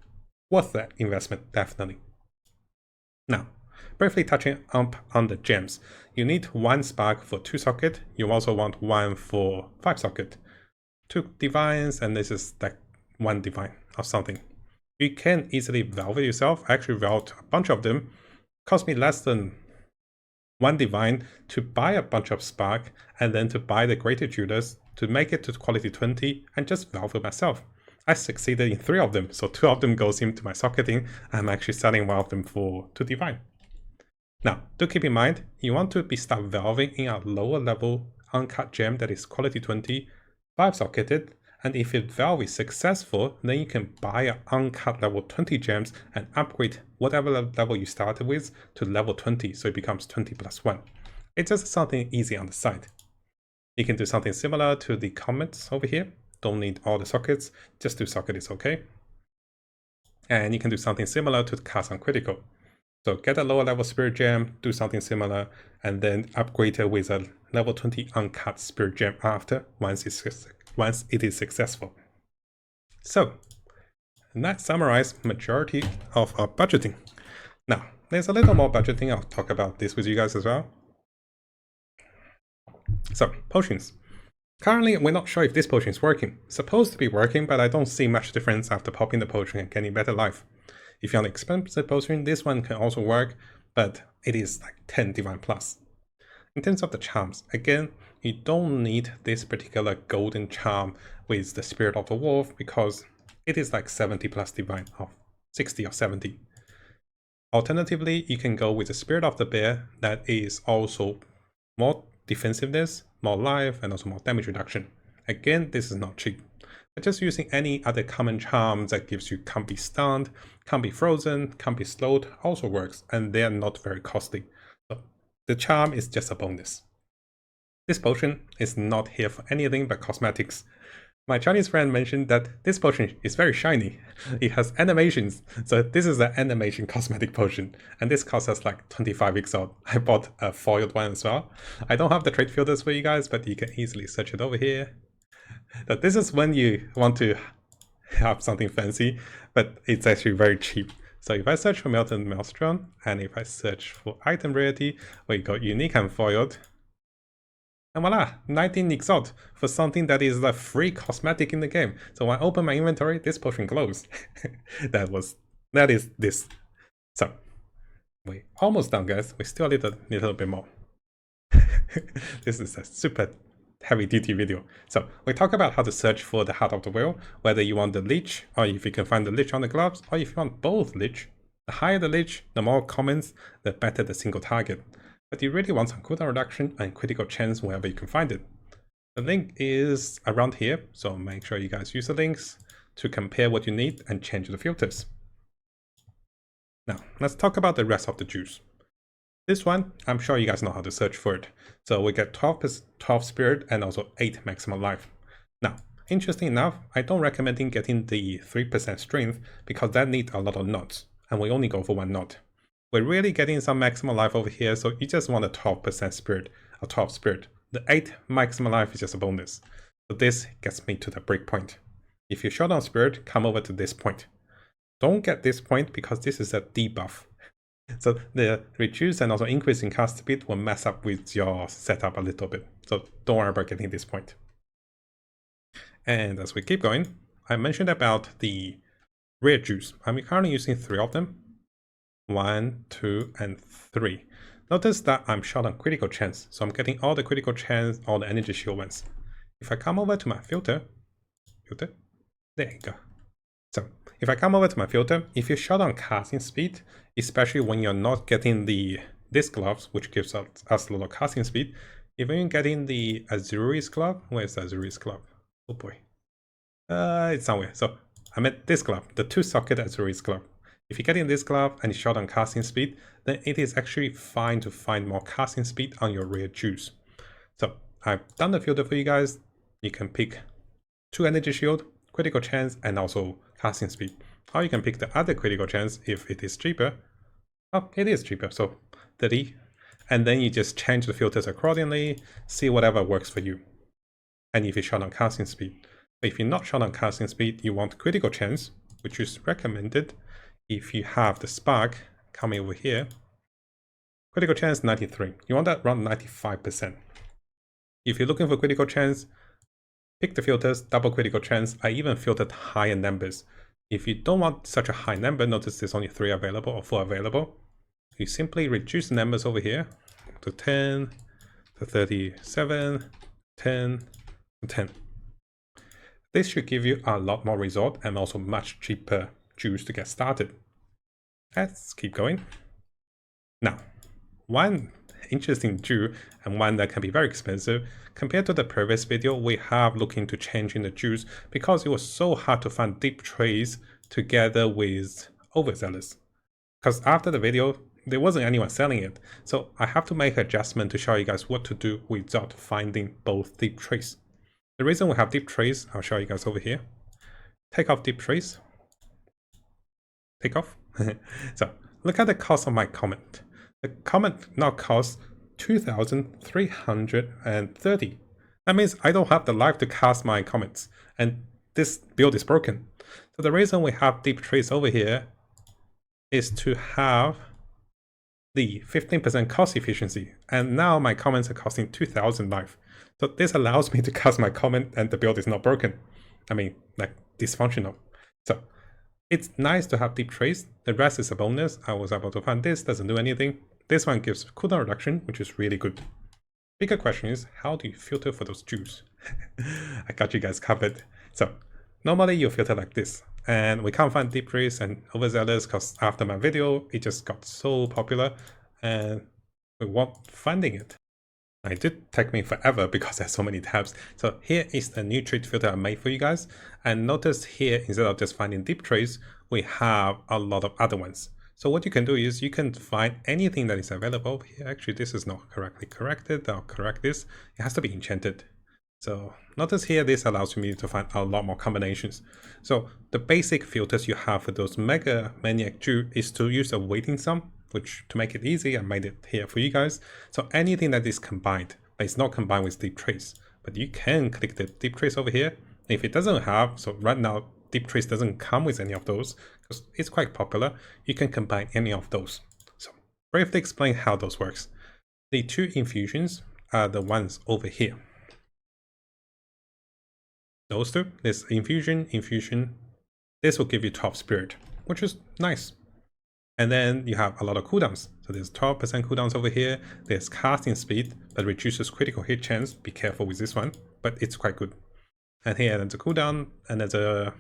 worth that investment, definitely. Now, briefly touching up on the gems. You need 1 spark for 2 socket, you also want 1 for 5 socket. 2 divines, and this is like 1 divine or something. You can easily valve it yourself. I actually valved a bunch of them. Cost me less than 1 divine to buy a bunch of spark and then to buy the greater Judas to make it to quality 20 and just valve it myself. I succeeded in 3 of them, so 2 of them goes into my socketing. I'm actually selling 1 of them for 2 divine. Now, do keep in mind, you want to start valving in a lower level uncut gem that is quality 20, 5 socketed, and if your valve is successful, then you can buy an uncut level 20 gems and upgrade whatever level you started with to level 20, so it becomes 20 + 1. It's just something easy on the side. You can do something similar to the comments over here. Don't need all the sockets, just 2 sockets is okay. And you can do something similar to the cast on critical. So get a lower level spirit gem, do something similar, and then upgrade it with a level 20 uncut spirit gem after, once it is successful. So that summarizes majority of our budgeting. Now, there's a little more budgeting. I'll talk about this with you guys as well. So, potions. Currently, we're not sure if this potion is working. It's supposed to be working, but I don't see much difference after popping the potion and getting better life. If you're on an expensive potion, this one can also work, but it is like 10 divine plus. In terms of the charms, again, you don't need this particular golden charm with the Spirit of the Wolf because it is like 70 plus divine, or 60 or 70. Alternatively, you can go with the Spirit of the Bear that is also more defensiveness, more life, and also more damage reduction. Again, this is not cheap. But just using any other common charms that gives you can't be stunned, can't be frozen, can't be slowed also works, and they are not very costly. So the charm is just a bonus. This potion is not here for anything but cosmetics. My Chinese friend mentioned that this potion is very shiny. It has animations, so this is an animation cosmetic potion, and this costs us like 25 Exile. I bought a foiled one as well. I don't have the trade filters for you guys, but you can easily search it over here. So this is when you want to have something fancy, but it's actually very cheap. So if I search for Melted Maelstrom, and if I search for item rarity, we got unique and foiled, and voila, 19 Exalt for something that is a free cosmetic in the game. So when I open my inventory, this potion glows. that is this. So we're almost done, guys. We still need a little bit more. This is a super heavy duty video. So we talk about how to search for the Heart of the Whale, whether you want the Leech, or if you can find the Leech on the gloves, or if you want both Leech. The higher the Leech, the more commons, the better the single target. But you really want some cooldown reduction and critical chance wherever you can find it. The link is around here, so make sure you guys use the links to compare what you need and change the filters. Now, let's talk about the rest of the juice. This one, I'm sure you guys know how to search for it. So we get 12 spirit and also 8 maximum life. Now, interesting enough, I don't recommend getting the 3% strength because that needs a lot of knots, and we only go for 1 knot. We're really getting some maximum life over here, so you just want a 12% spirit, or 12 spirit. The 8 maximum life is just a bonus. So this gets me to the break point. If you're short on spirit, come over to this point. Don't get this point because this is a debuff. So the reduce and also increase in cast speed will mess up with your setup a little bit. So don't worry about getting this point. And as we keep going, I mentioned about the rare juice. I'm currently using 3 of them. 1, 2, and 3. Notice that I'm short on critical chance, so I'm getting all the critical chance, all the energy shield ones. If I come over to my filter, there you go. So if I come over to my filter, if you're short on casting speed, especially when you're not getting this gloves, which gives us a lot of casting speed, if you're getting the Azure's glove, where's the Azure's glove? Oh boy. It's somewhere. So I meant this glove, the 2-socket Azure's glove. If you're getting this glove and it's short on casting speed, then it is actually fine to find more casting speed on your rare juice. So I've done the filter for you guys. You can pick 2 energy shield, critical chance, and also casting speed. Or you can pick the other critical chance if it is cheaper. Oh, it is cheaper, so 30. And then you just change the filters accordingly, see whatever works for you. And if you're short on casting speed. But if you're not short on casting speed, you want critical chance, which is recommended. If you have the spark coming over here, critical chance 93. You want that around 95%. If you're looking for critical chance, pick the filters, double critical chance. I even filtered higher numbers. If you don't want such a high number, notice there's only 3 available or 4 available. You simply reduce the numbers over here to 10, to 37, 10, and 10. This should give you a lot more result and also much cheaper juice to get started. Let's keep going. Now, one interesting juice and one that can be very expensive compared to the previous video, we have looked into changing the juice because it was so hard to find deep trades together with overzealous. Because after the video, there wasn't anyone selling it, so I have to make an adjustment to show you guys what to do without finding both deep trades. The reason we have deep trades, I'll show you guys over here. Take off deep trades. Take off. So look at the cost of my comment. The comment now costs 2,330. That means I don't have the life to cast my comments, and this build is broken. So the reason we have deep trades over here is to have the 15% cost efficiency, and now my comments are costing 2,000 life. So this allows me to cast my comment and the build is not broken. I mean, like, dysfunctional. So it's nice to have deep trades. The rest is a bonus. I was able to find this, doesn't do anything. This one gives cooldown reduction, which is really good. Bigger question is, how do you filter for those juice? I got you guys covered. So normally you filter like this, and we can't find deep trades and overzealous because after my video, it just got so popular and we weren't finding it. It did take me forever because there's so many tabs. So here is the new trade filter I made for you guys. And notice here, instead of just finding deep trades, we have a lot of other ones. So what you can do is you can find anything that is available here. Actually, this is not correctly corrected. I'll correct this. It has to be enchanted. So notice here, this allows me to find a lot more combinations. So the basic filters you have for those Meaglomanic Jew is to use a weighting sum, which to make it easy, I made it here for you guys. So anything that is combined, but it's not combined with deep trace, but you can click the deep trace over here. If it doesn't have, so right now, deep trace doesn't come with any of those because it's quite popular. You can combine any of those. So briefly explain how those works. The 2 infusions are the ones over here. Those 2, this infusion, this will give you 12 spirit, which is nice. And then you have a lot of cooldowns. So there's 12% cooldowns over here. There's casting speed, but reduces critical hit chance. Be careful with this one, but it's quite good. And here there's a cooldown, and there's a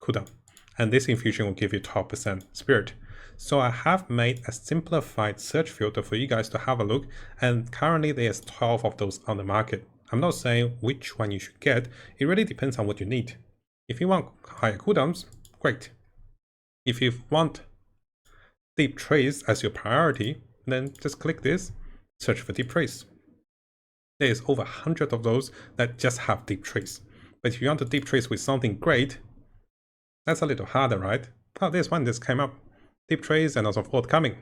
cooldown. And this infusion will give you 12% spirit. So I have made a simplified search filter for you guys to have a look. And currently there's 12 of those on the market. I'm not saying which one you should get. It really depends on what you need. If you want higher cooldowns, great. If you want deep trace as your priority, then just click this, search for deep trace. There's over 100 of those that just have deep trace. But if you want to deep trace with something great, that's a little harder, right? Oh, there's one just came up. Deep trace and also forthcoming.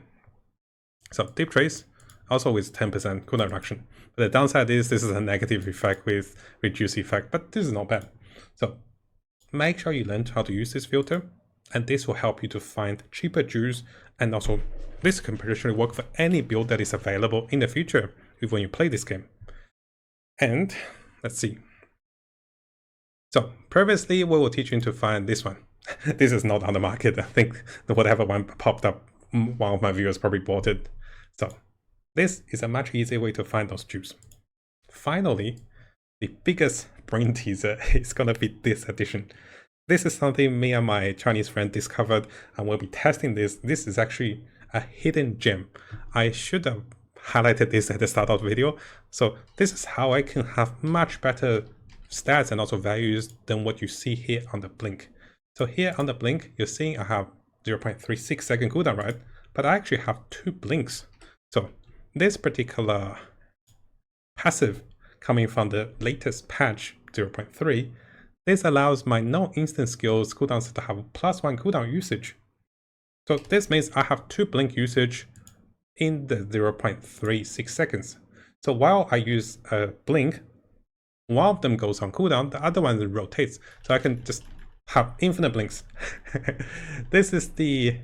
So Deep Trace, also with 10% cooldown reduction. But the downside is this is a negative effect with reduced effect, but this is not bad. So make sure you learn how to use this filter, and this will help you to find cheaper jewels, and also this can potentially work for any build that is available in the future when you play this game. And let's see. So previously we will teach you to find this one. This is not on the market. I think whatever one popped up, one of my viewers probably bought it. So this is a much easier way to find those jewels. Finally, the biggest brain teaser is gonna be this edition. This is something me and my Chinese friend discovered, and we'll be testing this. This is actually a hidden gem. I should have highlighted this at the start of the video. So this is how I can have much better stats and also values than what you see here on the blink. So here on the blink, you're seeing I have 0.36 second cooldown, right? But I actually have 2 blinks. So this particular passive coming from the latest patch 0.3, this allows my non-instant skills cooldowns to have +1 cooldown usage. So this means I have 2 blink usage in the 0.36 seconds. So while I use a blink, one of them goes on cooldown, the other one rotates. So I can just have infinite blinks. This is a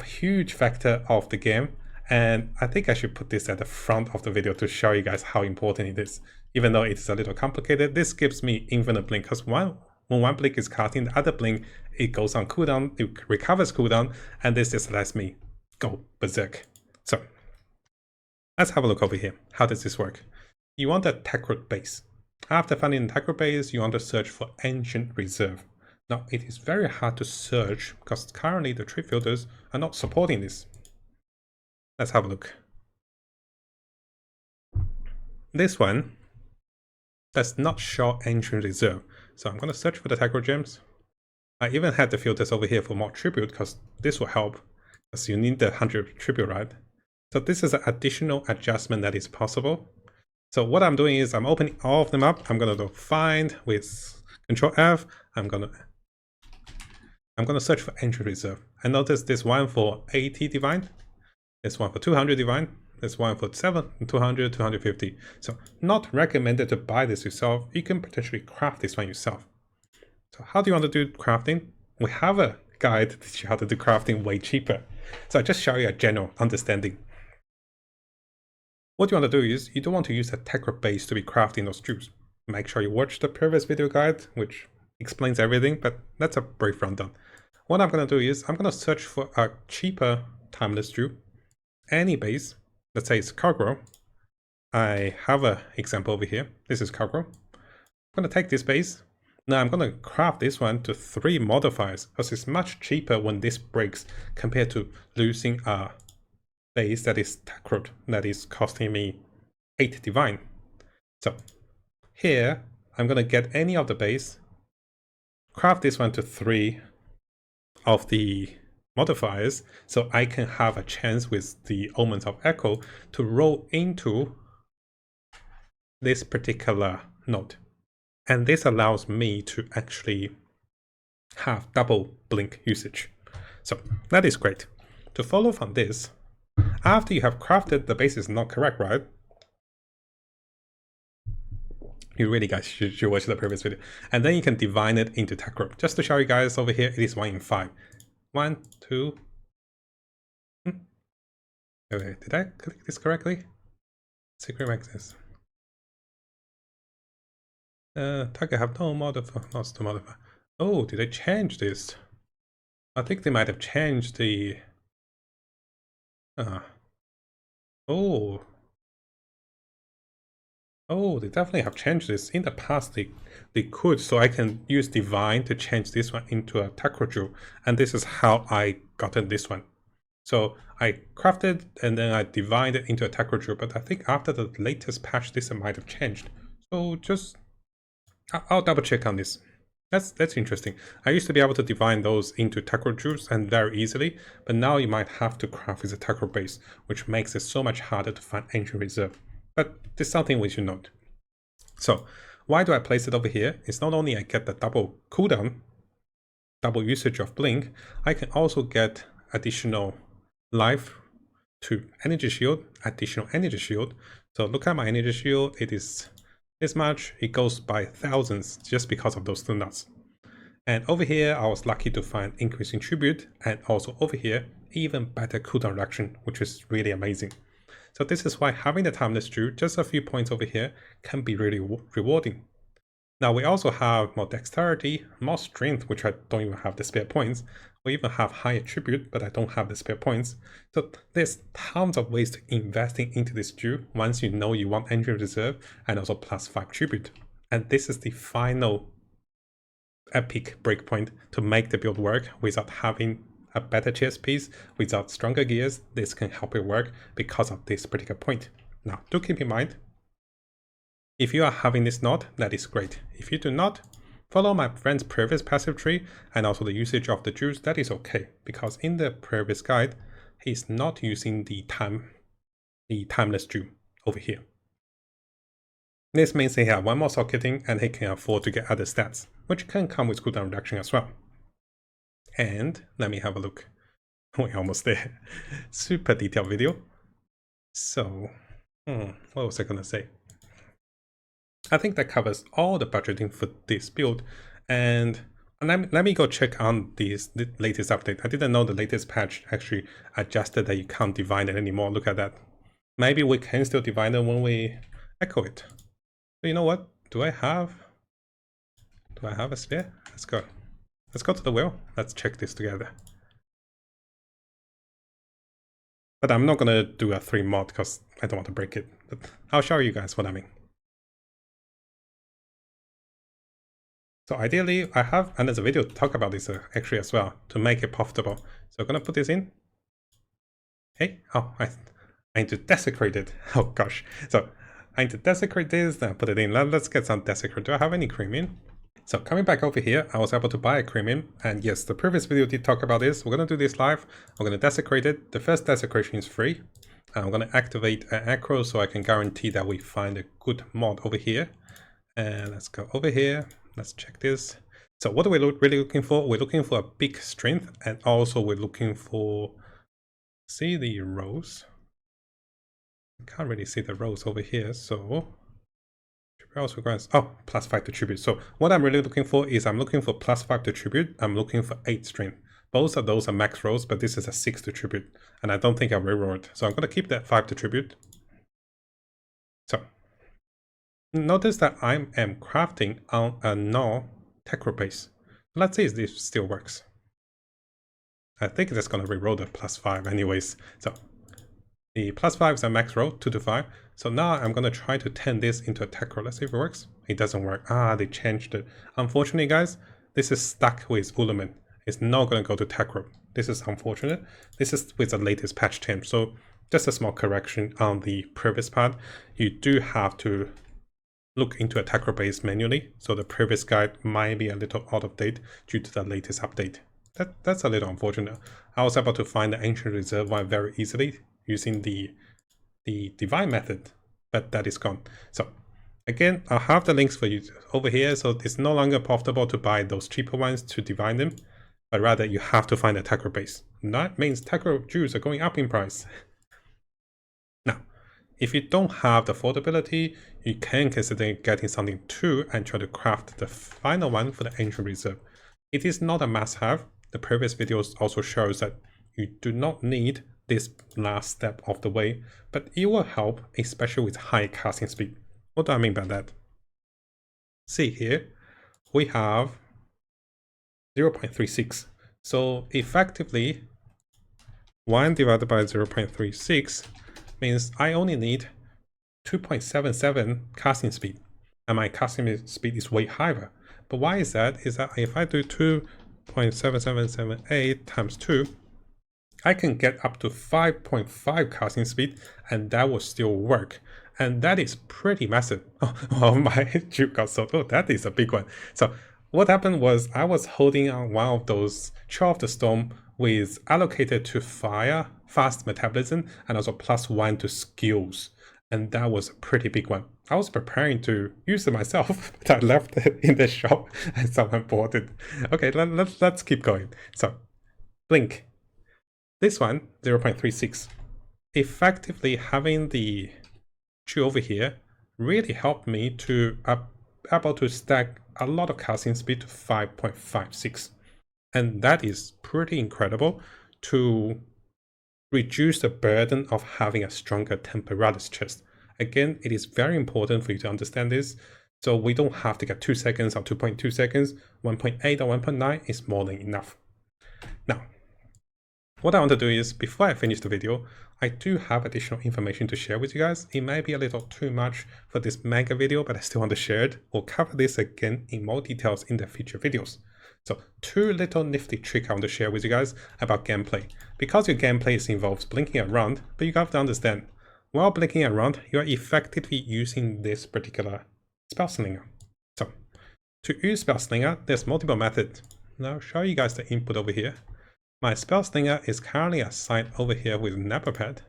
huge factor of the game. And I think I should put this at the front of the video to show you guys how important it is. Even though it's a little complicated, this gives me infinite blink, because when one blink is casting, the other blink, it goes on cooldown, it recovers cooldown, and this just lets me go berserk. So let's have a look over here. How does this work? You want a Tercod base. After finding the Tercod base, you want to search for Ancient Reserve. Now, it is very hard to search because currently the trade filters are not supporting this. Let's have a look. This one does not show Ancient Reserve. So I'm going to search for the Tercod gems. I even had the filters over here for more tribute, because this will help, because you need the 100 tribute, right? So this is an additional adjustment that is possible. So what I'm doing is I'm opening all of them up. I'm going to find with Control F. I'm going to search for Ancient Reserve. And notice this one for 80 divine, this one for 200 divine, this one for 200, 250. So not recommended to buy this yourself. You can potentially craft this one yourself. So how do you want to do crafting? We have a guide to teach you how to do crafting way cheaper. So I just show you a general understanding. What you want to do is you don't want to use a Tercod base to be crafting those jewels. Make sure you watch the previous video guide, which explains everything, but that's a brief rundown. What I'm going to do is I'm going to search for a cheaper timeless jewel. Any base, let's say it's Cargo. I have an example over here. This is Cargo. I'm going to take this base. Now I'm going to craft this one to 3 modifiers, because it's much cheaper when this breaks compared to losing a base that is Tercod, that is costing me 8 divine. So here I'm going to get any of the base, craft this one to 3 of the modifiers, so I can have a chance with the Omens of Echo to roll into this particular node. And this allows me to actually have double blink usage. So that is great. To follow from this, after you have crafted, the base is not correct, right? You really guys should watch the previous video. And then you can divine it into Tercod. Just to show you guys over here, it is 1 in 5. 1, 2. Okay, did I click this correctly? Secret access. Target have no modifier, lost to modifier. Oh, did they change this? I think they might have changed the... Oh, they definitely have changed this. In the past, they could, so I can use Divine to change this one into a Tercod jewel. And this is how I gotten this one. So I crafted and then I divined it into a Tercod jewel, but I think after the latest patch, this might have changed. So just, I'll double check on this. That's interesting. I used to be able to divine those into Tercod jewels and very easily, but now you might have to craft with a Tercod base, which makes it so much harder to find Ancient Reserve. But this is something we should note. So why do I place it over here? It's not only I get the double cooldown, double usage of blink, I can also get additional life to energy shield, additional energy shield. So look at my energy shield, it is this much, it goes by thousands just because of those 2 nuts. And over here, I was lucky to find increasing tribute, and also over here, even better cooldown reduction, which is really amazing. So this is why having the timeless Jew, just a few points over here, can be really rewarding. Now we also have more dexterity, more strength, which I don't even have the spare points. We even have higher tribute, but I don't have the spare points. So there's tons of ways to investing into this Jew once you know you want engine reserve and also +5 tribute. And this is the final epic breakpoint to make the build work without having a better chest piece, without stronger gears. This can help it work because of this particular point. Now, do keep in mind, if you are having this node, that is great. If you do not, follow my friend's previous passive tree and also the usage of the Jews, that is okay, because in the previous guide, he's not using the timeless Jew over here. This means he has 1 more socketing and he can afford to get other stats, which can come with cooldown reduction as well. And let me have a look. We're almost there. Super detailed video. So, what was I gonna say? I think that covers all the budgeting for this build. And let me go check on the latest update. I didn't know the latest patch actually adjusted that you can't divine it anymore. Look at that. Maybe we can still divine it when we echo it. So you know what? Do I have a spare? Let's go. Let's go to the wheel. Let's check this together. But I'm not gonna do a 3 mod because I don't want to break it. But I'll show you guys what I mean. So ideally, I have another video to talk about this actually as well to make it profitable. So I'm gonna put this in. Hey, oh, I need to desecrate it. Oh gosh. So I need to desecrate this, then put it in. Let's get some desecrate. Do I have any cream? So coming back over here, I was able to buy a cream, and yes, the previous video did talk about this. We're gonna do this live. I'm gonna desecrate it. The first desecration is free. I'm gonna activate an acro so I can guarantee that we find a good mod over here. And let's go over here. Let's check this. So what are we really looking for? We're looking for a big strength, and also we're looking for, see the rows. I can't really see the rows over here, so also requires, oh, +5 to tribute. So what I'm really looking for is I'm looking for +5 to tribute. I'm looking for 8 strength. Both of those are max rolls, but this is a 6 to tribute, and I don't think I'll reroll it. So I'm gonna keep that 5 to tribute. So notice that I am crafting on a null Tercod base. Let's see if this still works. I think that's gonna reroll the +5 anyways. So the +5 is a max roll, 2 to 5. So now I'm gonna try to turn this into a Tercod. Let's see if it works. It doesn't work. Ah, they changed it. Unfortunately, guys, this is stuck with Omen. It's not gonna go to Tercod. This is unfortunate. This is with the latest patch 10. So just a small correction on the previous part. You do have to look into a Tercod base manually. So the previous guide might be a little out of date due to the latest update. That's a little unfortunate. I was able to find the ancient reserve one very easily using the divine method, but that is gone. So again, I'll have the links for you over here. So it's no longer profitable to buy those cheaper ones to divine them, but rather you have to find a Tercod base. And that means Tercod Jews are going up in price. Now, if you don't have the affordability, you can consider getting something too and try to craft the final one for the ancient reserve. It is not a must-have. The previous videos also shows that you do not need this last step of the way, but it will help, especially with high casting speed. What do I mean by that? See here, we have 0.36. So effectively, 1 divided by 0.36 means I only need 2.77 casting speed, and my casting speed is way higher. But why is that? Is that if I do 2.7778 times 2, I can get up to 5.5 casting speed, and that will still work. And that is pretty massive. Oh, my juke got so, oh, that is a big one. So what happened was I was holding on one of those Chair of the Storm with allocated to fire, fast metabolism, and also +1 to skills. And that was a pretty big one. I was preparing to use it myself, but I left it in the shop and someone bought it. Okay, let's keep going. So, blink. This one, 0.36. effectively having the tree over here really helped me to able to stack a lot of casting speed to 5.56, and that is pretty incredible to reduce the burden of having a stronger Tempoarlis chest. Again, it is very important for you to understand this, so we don't have to get 2 seconds or 2.2 seconds. 1.8 or 1.9 is more than enough. Now, what I want to do is, before I finish the video, I do have additional information to share with you guys. It may be a little too much for this mega video, but I still want to share it. We'll cover this again in more details in the future videos. So 2 little nifty tricks I want to share with you guys about gameplay. Because your gameplay involves blinking around, but you have to understand, while blinking around, you are effectively using this particular spell slinger. So to use spell slinger, there's multiple methods. Now I'll show you guys the input over here. My spell slinger is currently assigned over here with Napperpad.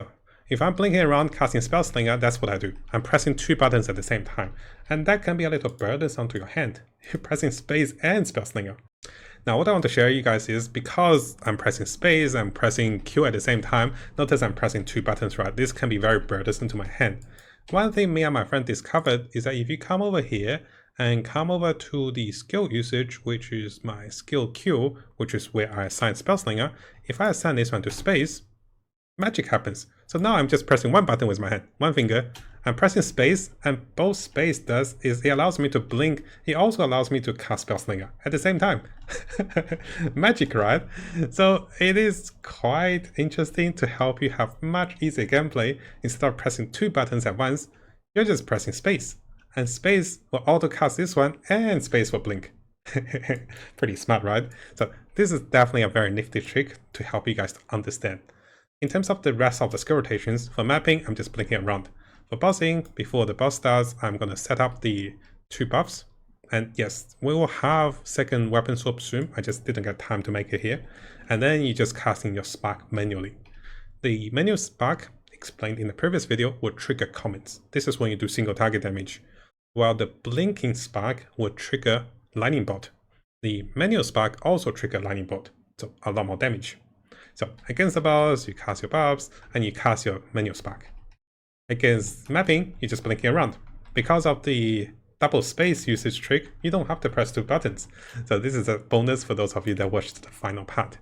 So if I'm blinking around casting spell slinger, that's what I do. I'm pressing 2 buttons at the same time, and that can be a little burdensome to your hand. You're pressing space and spell slinger. Now what I want to share you guys is, because I'm pressing space and pressing Q at the same time, notice I'm pressing 2 buttons, right? This can be very burdensome to my hand. One thing me and my friend discovered is that if you come over here and come over to the skill usage, which is my skill queue, which is where I assign Spellslinger, if I assign this one to space, magic happens. So now I'm just pressing 1 button with my hand, 1 finger. I'm pressing space, and both space does is it allows me to blink. It also allows me to cast Spellslinger at the same time. Magic, right? So it is quite interesting to help you have much easier gameplay. Instead of pressing 2 buttons at once, you're just pressing space. And space will auto cast this one, and space will blink. Pretty smart, right? So this is definitely a very nifty trick to help you guys to understand. In terms of the rest of the skill rotations, for mapping, I'm just blinking around. For bossing, before the boss starts, I'm going to set up the 2 buffs. And yes, we will have second weapon swap soon. I just didn't get time to make it here. And then you just casting your spark manually. The manual spark, explained in the previous video, will trigger comments. This is when you do single target damage. While the blinking spark will trigger lightning bolt. The manual spark also trigger lightning bolt, so a lot more damage. So against the boss, you cast your buffs and you cast your manual spark. Against mapping, you're just blinking around. Because of the double space usage trick, you don't have to press 2 buttons. So this is a bonus for those of you that watched the final part.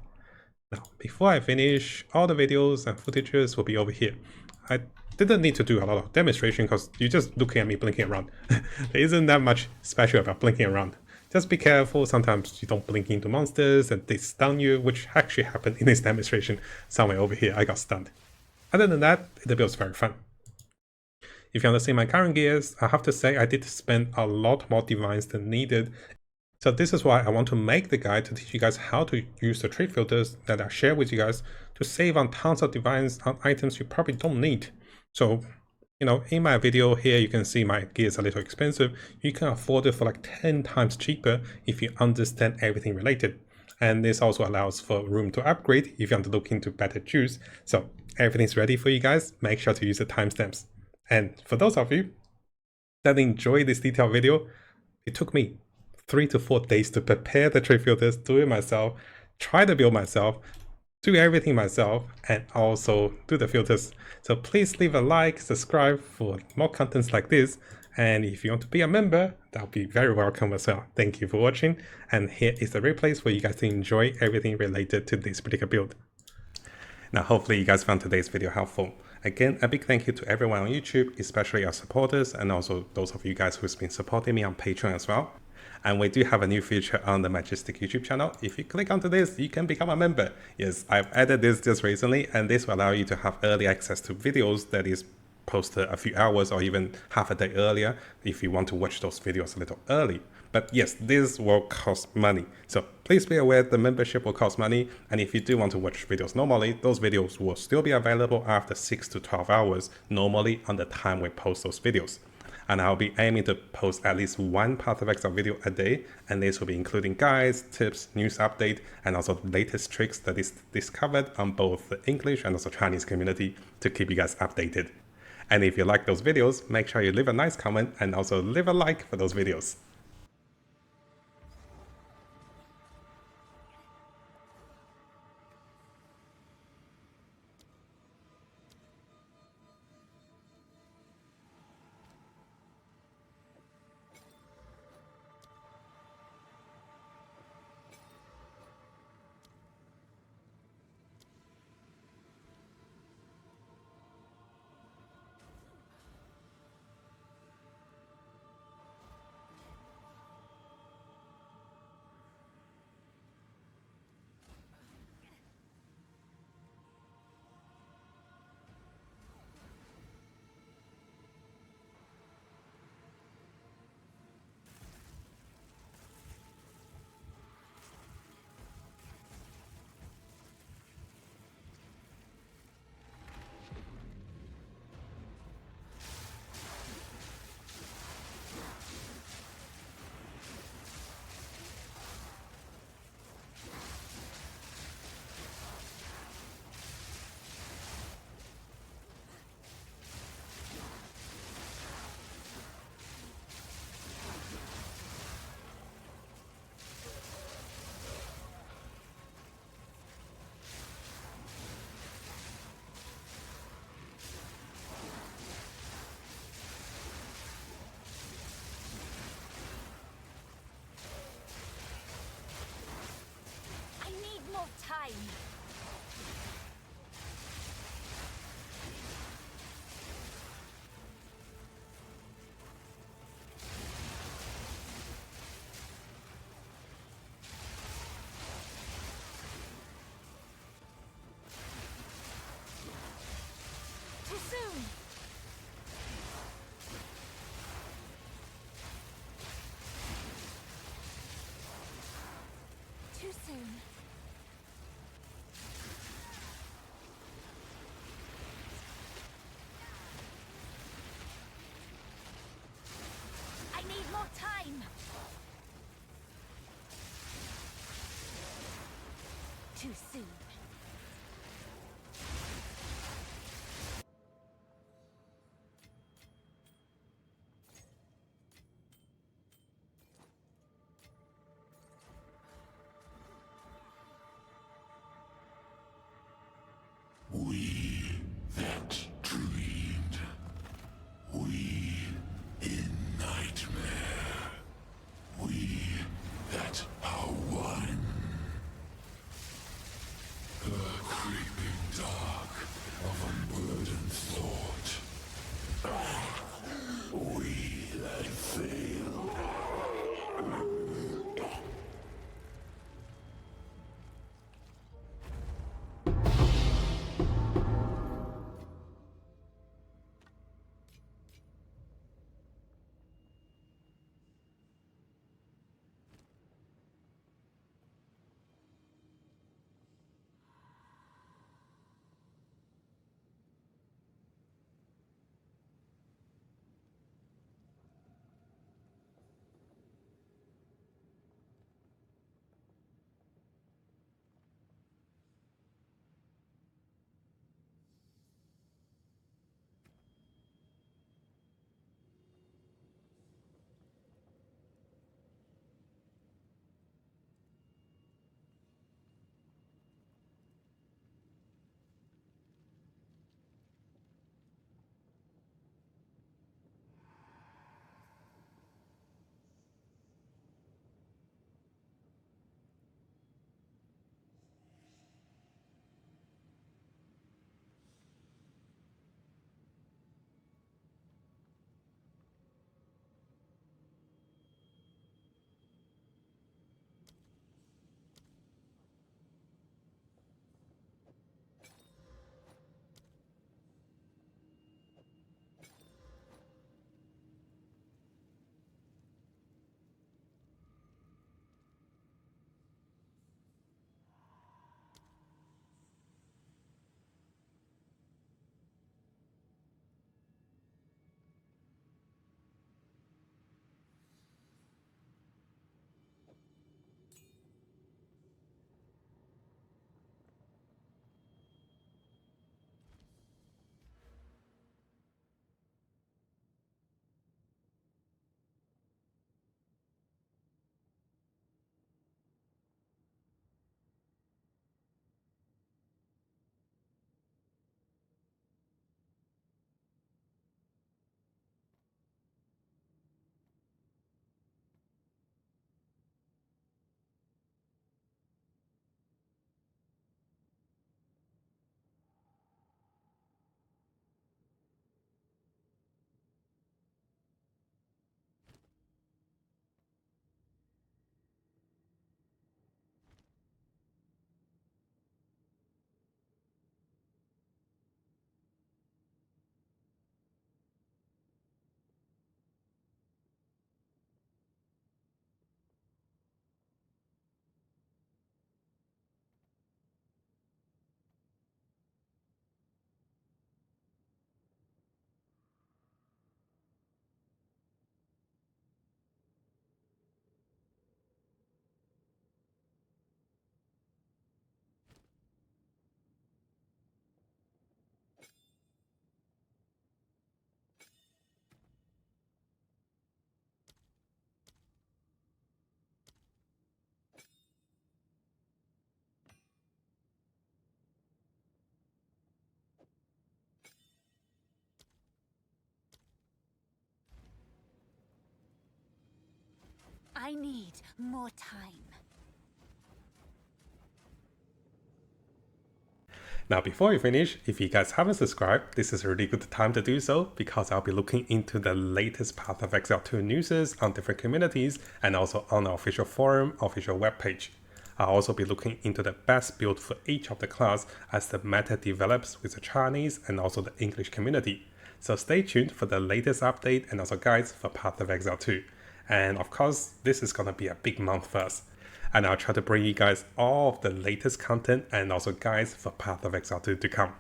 Now, before I finish, all the videos and footages will be over here. I didn't need to do a lot of demonstration because you're just looking at me blinking around. There isn't that much special about blinking around. Just be careful, sometimes you don't blink into monsters and they stun you, which actually happened in this demonstration somewhere over here. I got stunned. Other than that, the build's very fun. If you want to see my current gears, I have to say I did spend a lot more divines than needed. So this is why I want to make the guide to teach you guys how to use the trade filters that I share with you guys to save on tons of divines on items you probably don't need. So, you know, in my video here, you can see my gear is a little expensive. You can afford it for like 10 times cheaper if you understand everything related. And this also allows for room to upgrade if you want to look into better juice. So everything's ready for you guys. Make sure to use the timestamps. And for those of you that enjoy this detailed video, it took me 3 to 4 days to prepare the trade filters, do it myself, try to build myself, do everything myself, and also do the filters. So please leave a like, subscribe for more contents like this, and if you want to be a member, that'll be very welcome as well. Thank you for watching, and here is the right place for you guys to enjoy everything related to this particular build. Now hopefully you guys found today's video helpful. Again, a big thank you to everyone on YouTube, especially our supporters, and also those of you guys who's been supporting me on Patreon as well. And we do have a new feature on the Majestic YouTube channel. If you click onto this, you can become a member. Yes, I've added this just recently, and this will allow you to have early access to videos that is posted a few hours or even half a day earlier if you want to watch those videos a little early. But yes, this will cost money. So please be aware the membership will cost money. And if you do want to watch videos normally, those videos will still be available after 6 to 12 hours, normally on the time we post those videos. And I'll be aiming to post at least 1 Path of Exile video a day, and this will be including guides, tips, news update, and also the latest tricks that is discovered on both the English and also Chinese community to keep you guys updated. And if you like those videos, make sure you leave a nice comment and also leave a like for those videos. more time! Too soon! Too soon. I need more time! Too soon. We that dreamed, we in nightmare, we that are one. The creeping dark of unburdened thought. We that fail. I need more time. Now, before we finish, if you guys haven't subscribed, this is a really good time to do so because I'll be looking into the latest Path of Exile 2 news on different communities and also on our official forum, official webpage. I'll also be looking into the best build for each of the class as the meta develops with the Chinese and also the English community. So stay tuned for the latest update and also guides for Path of Exile 2. And of course, this is gonna be a big month for us. And I'll try to bring you guys all of the latest content and also guides for Path of Exile 2 to come.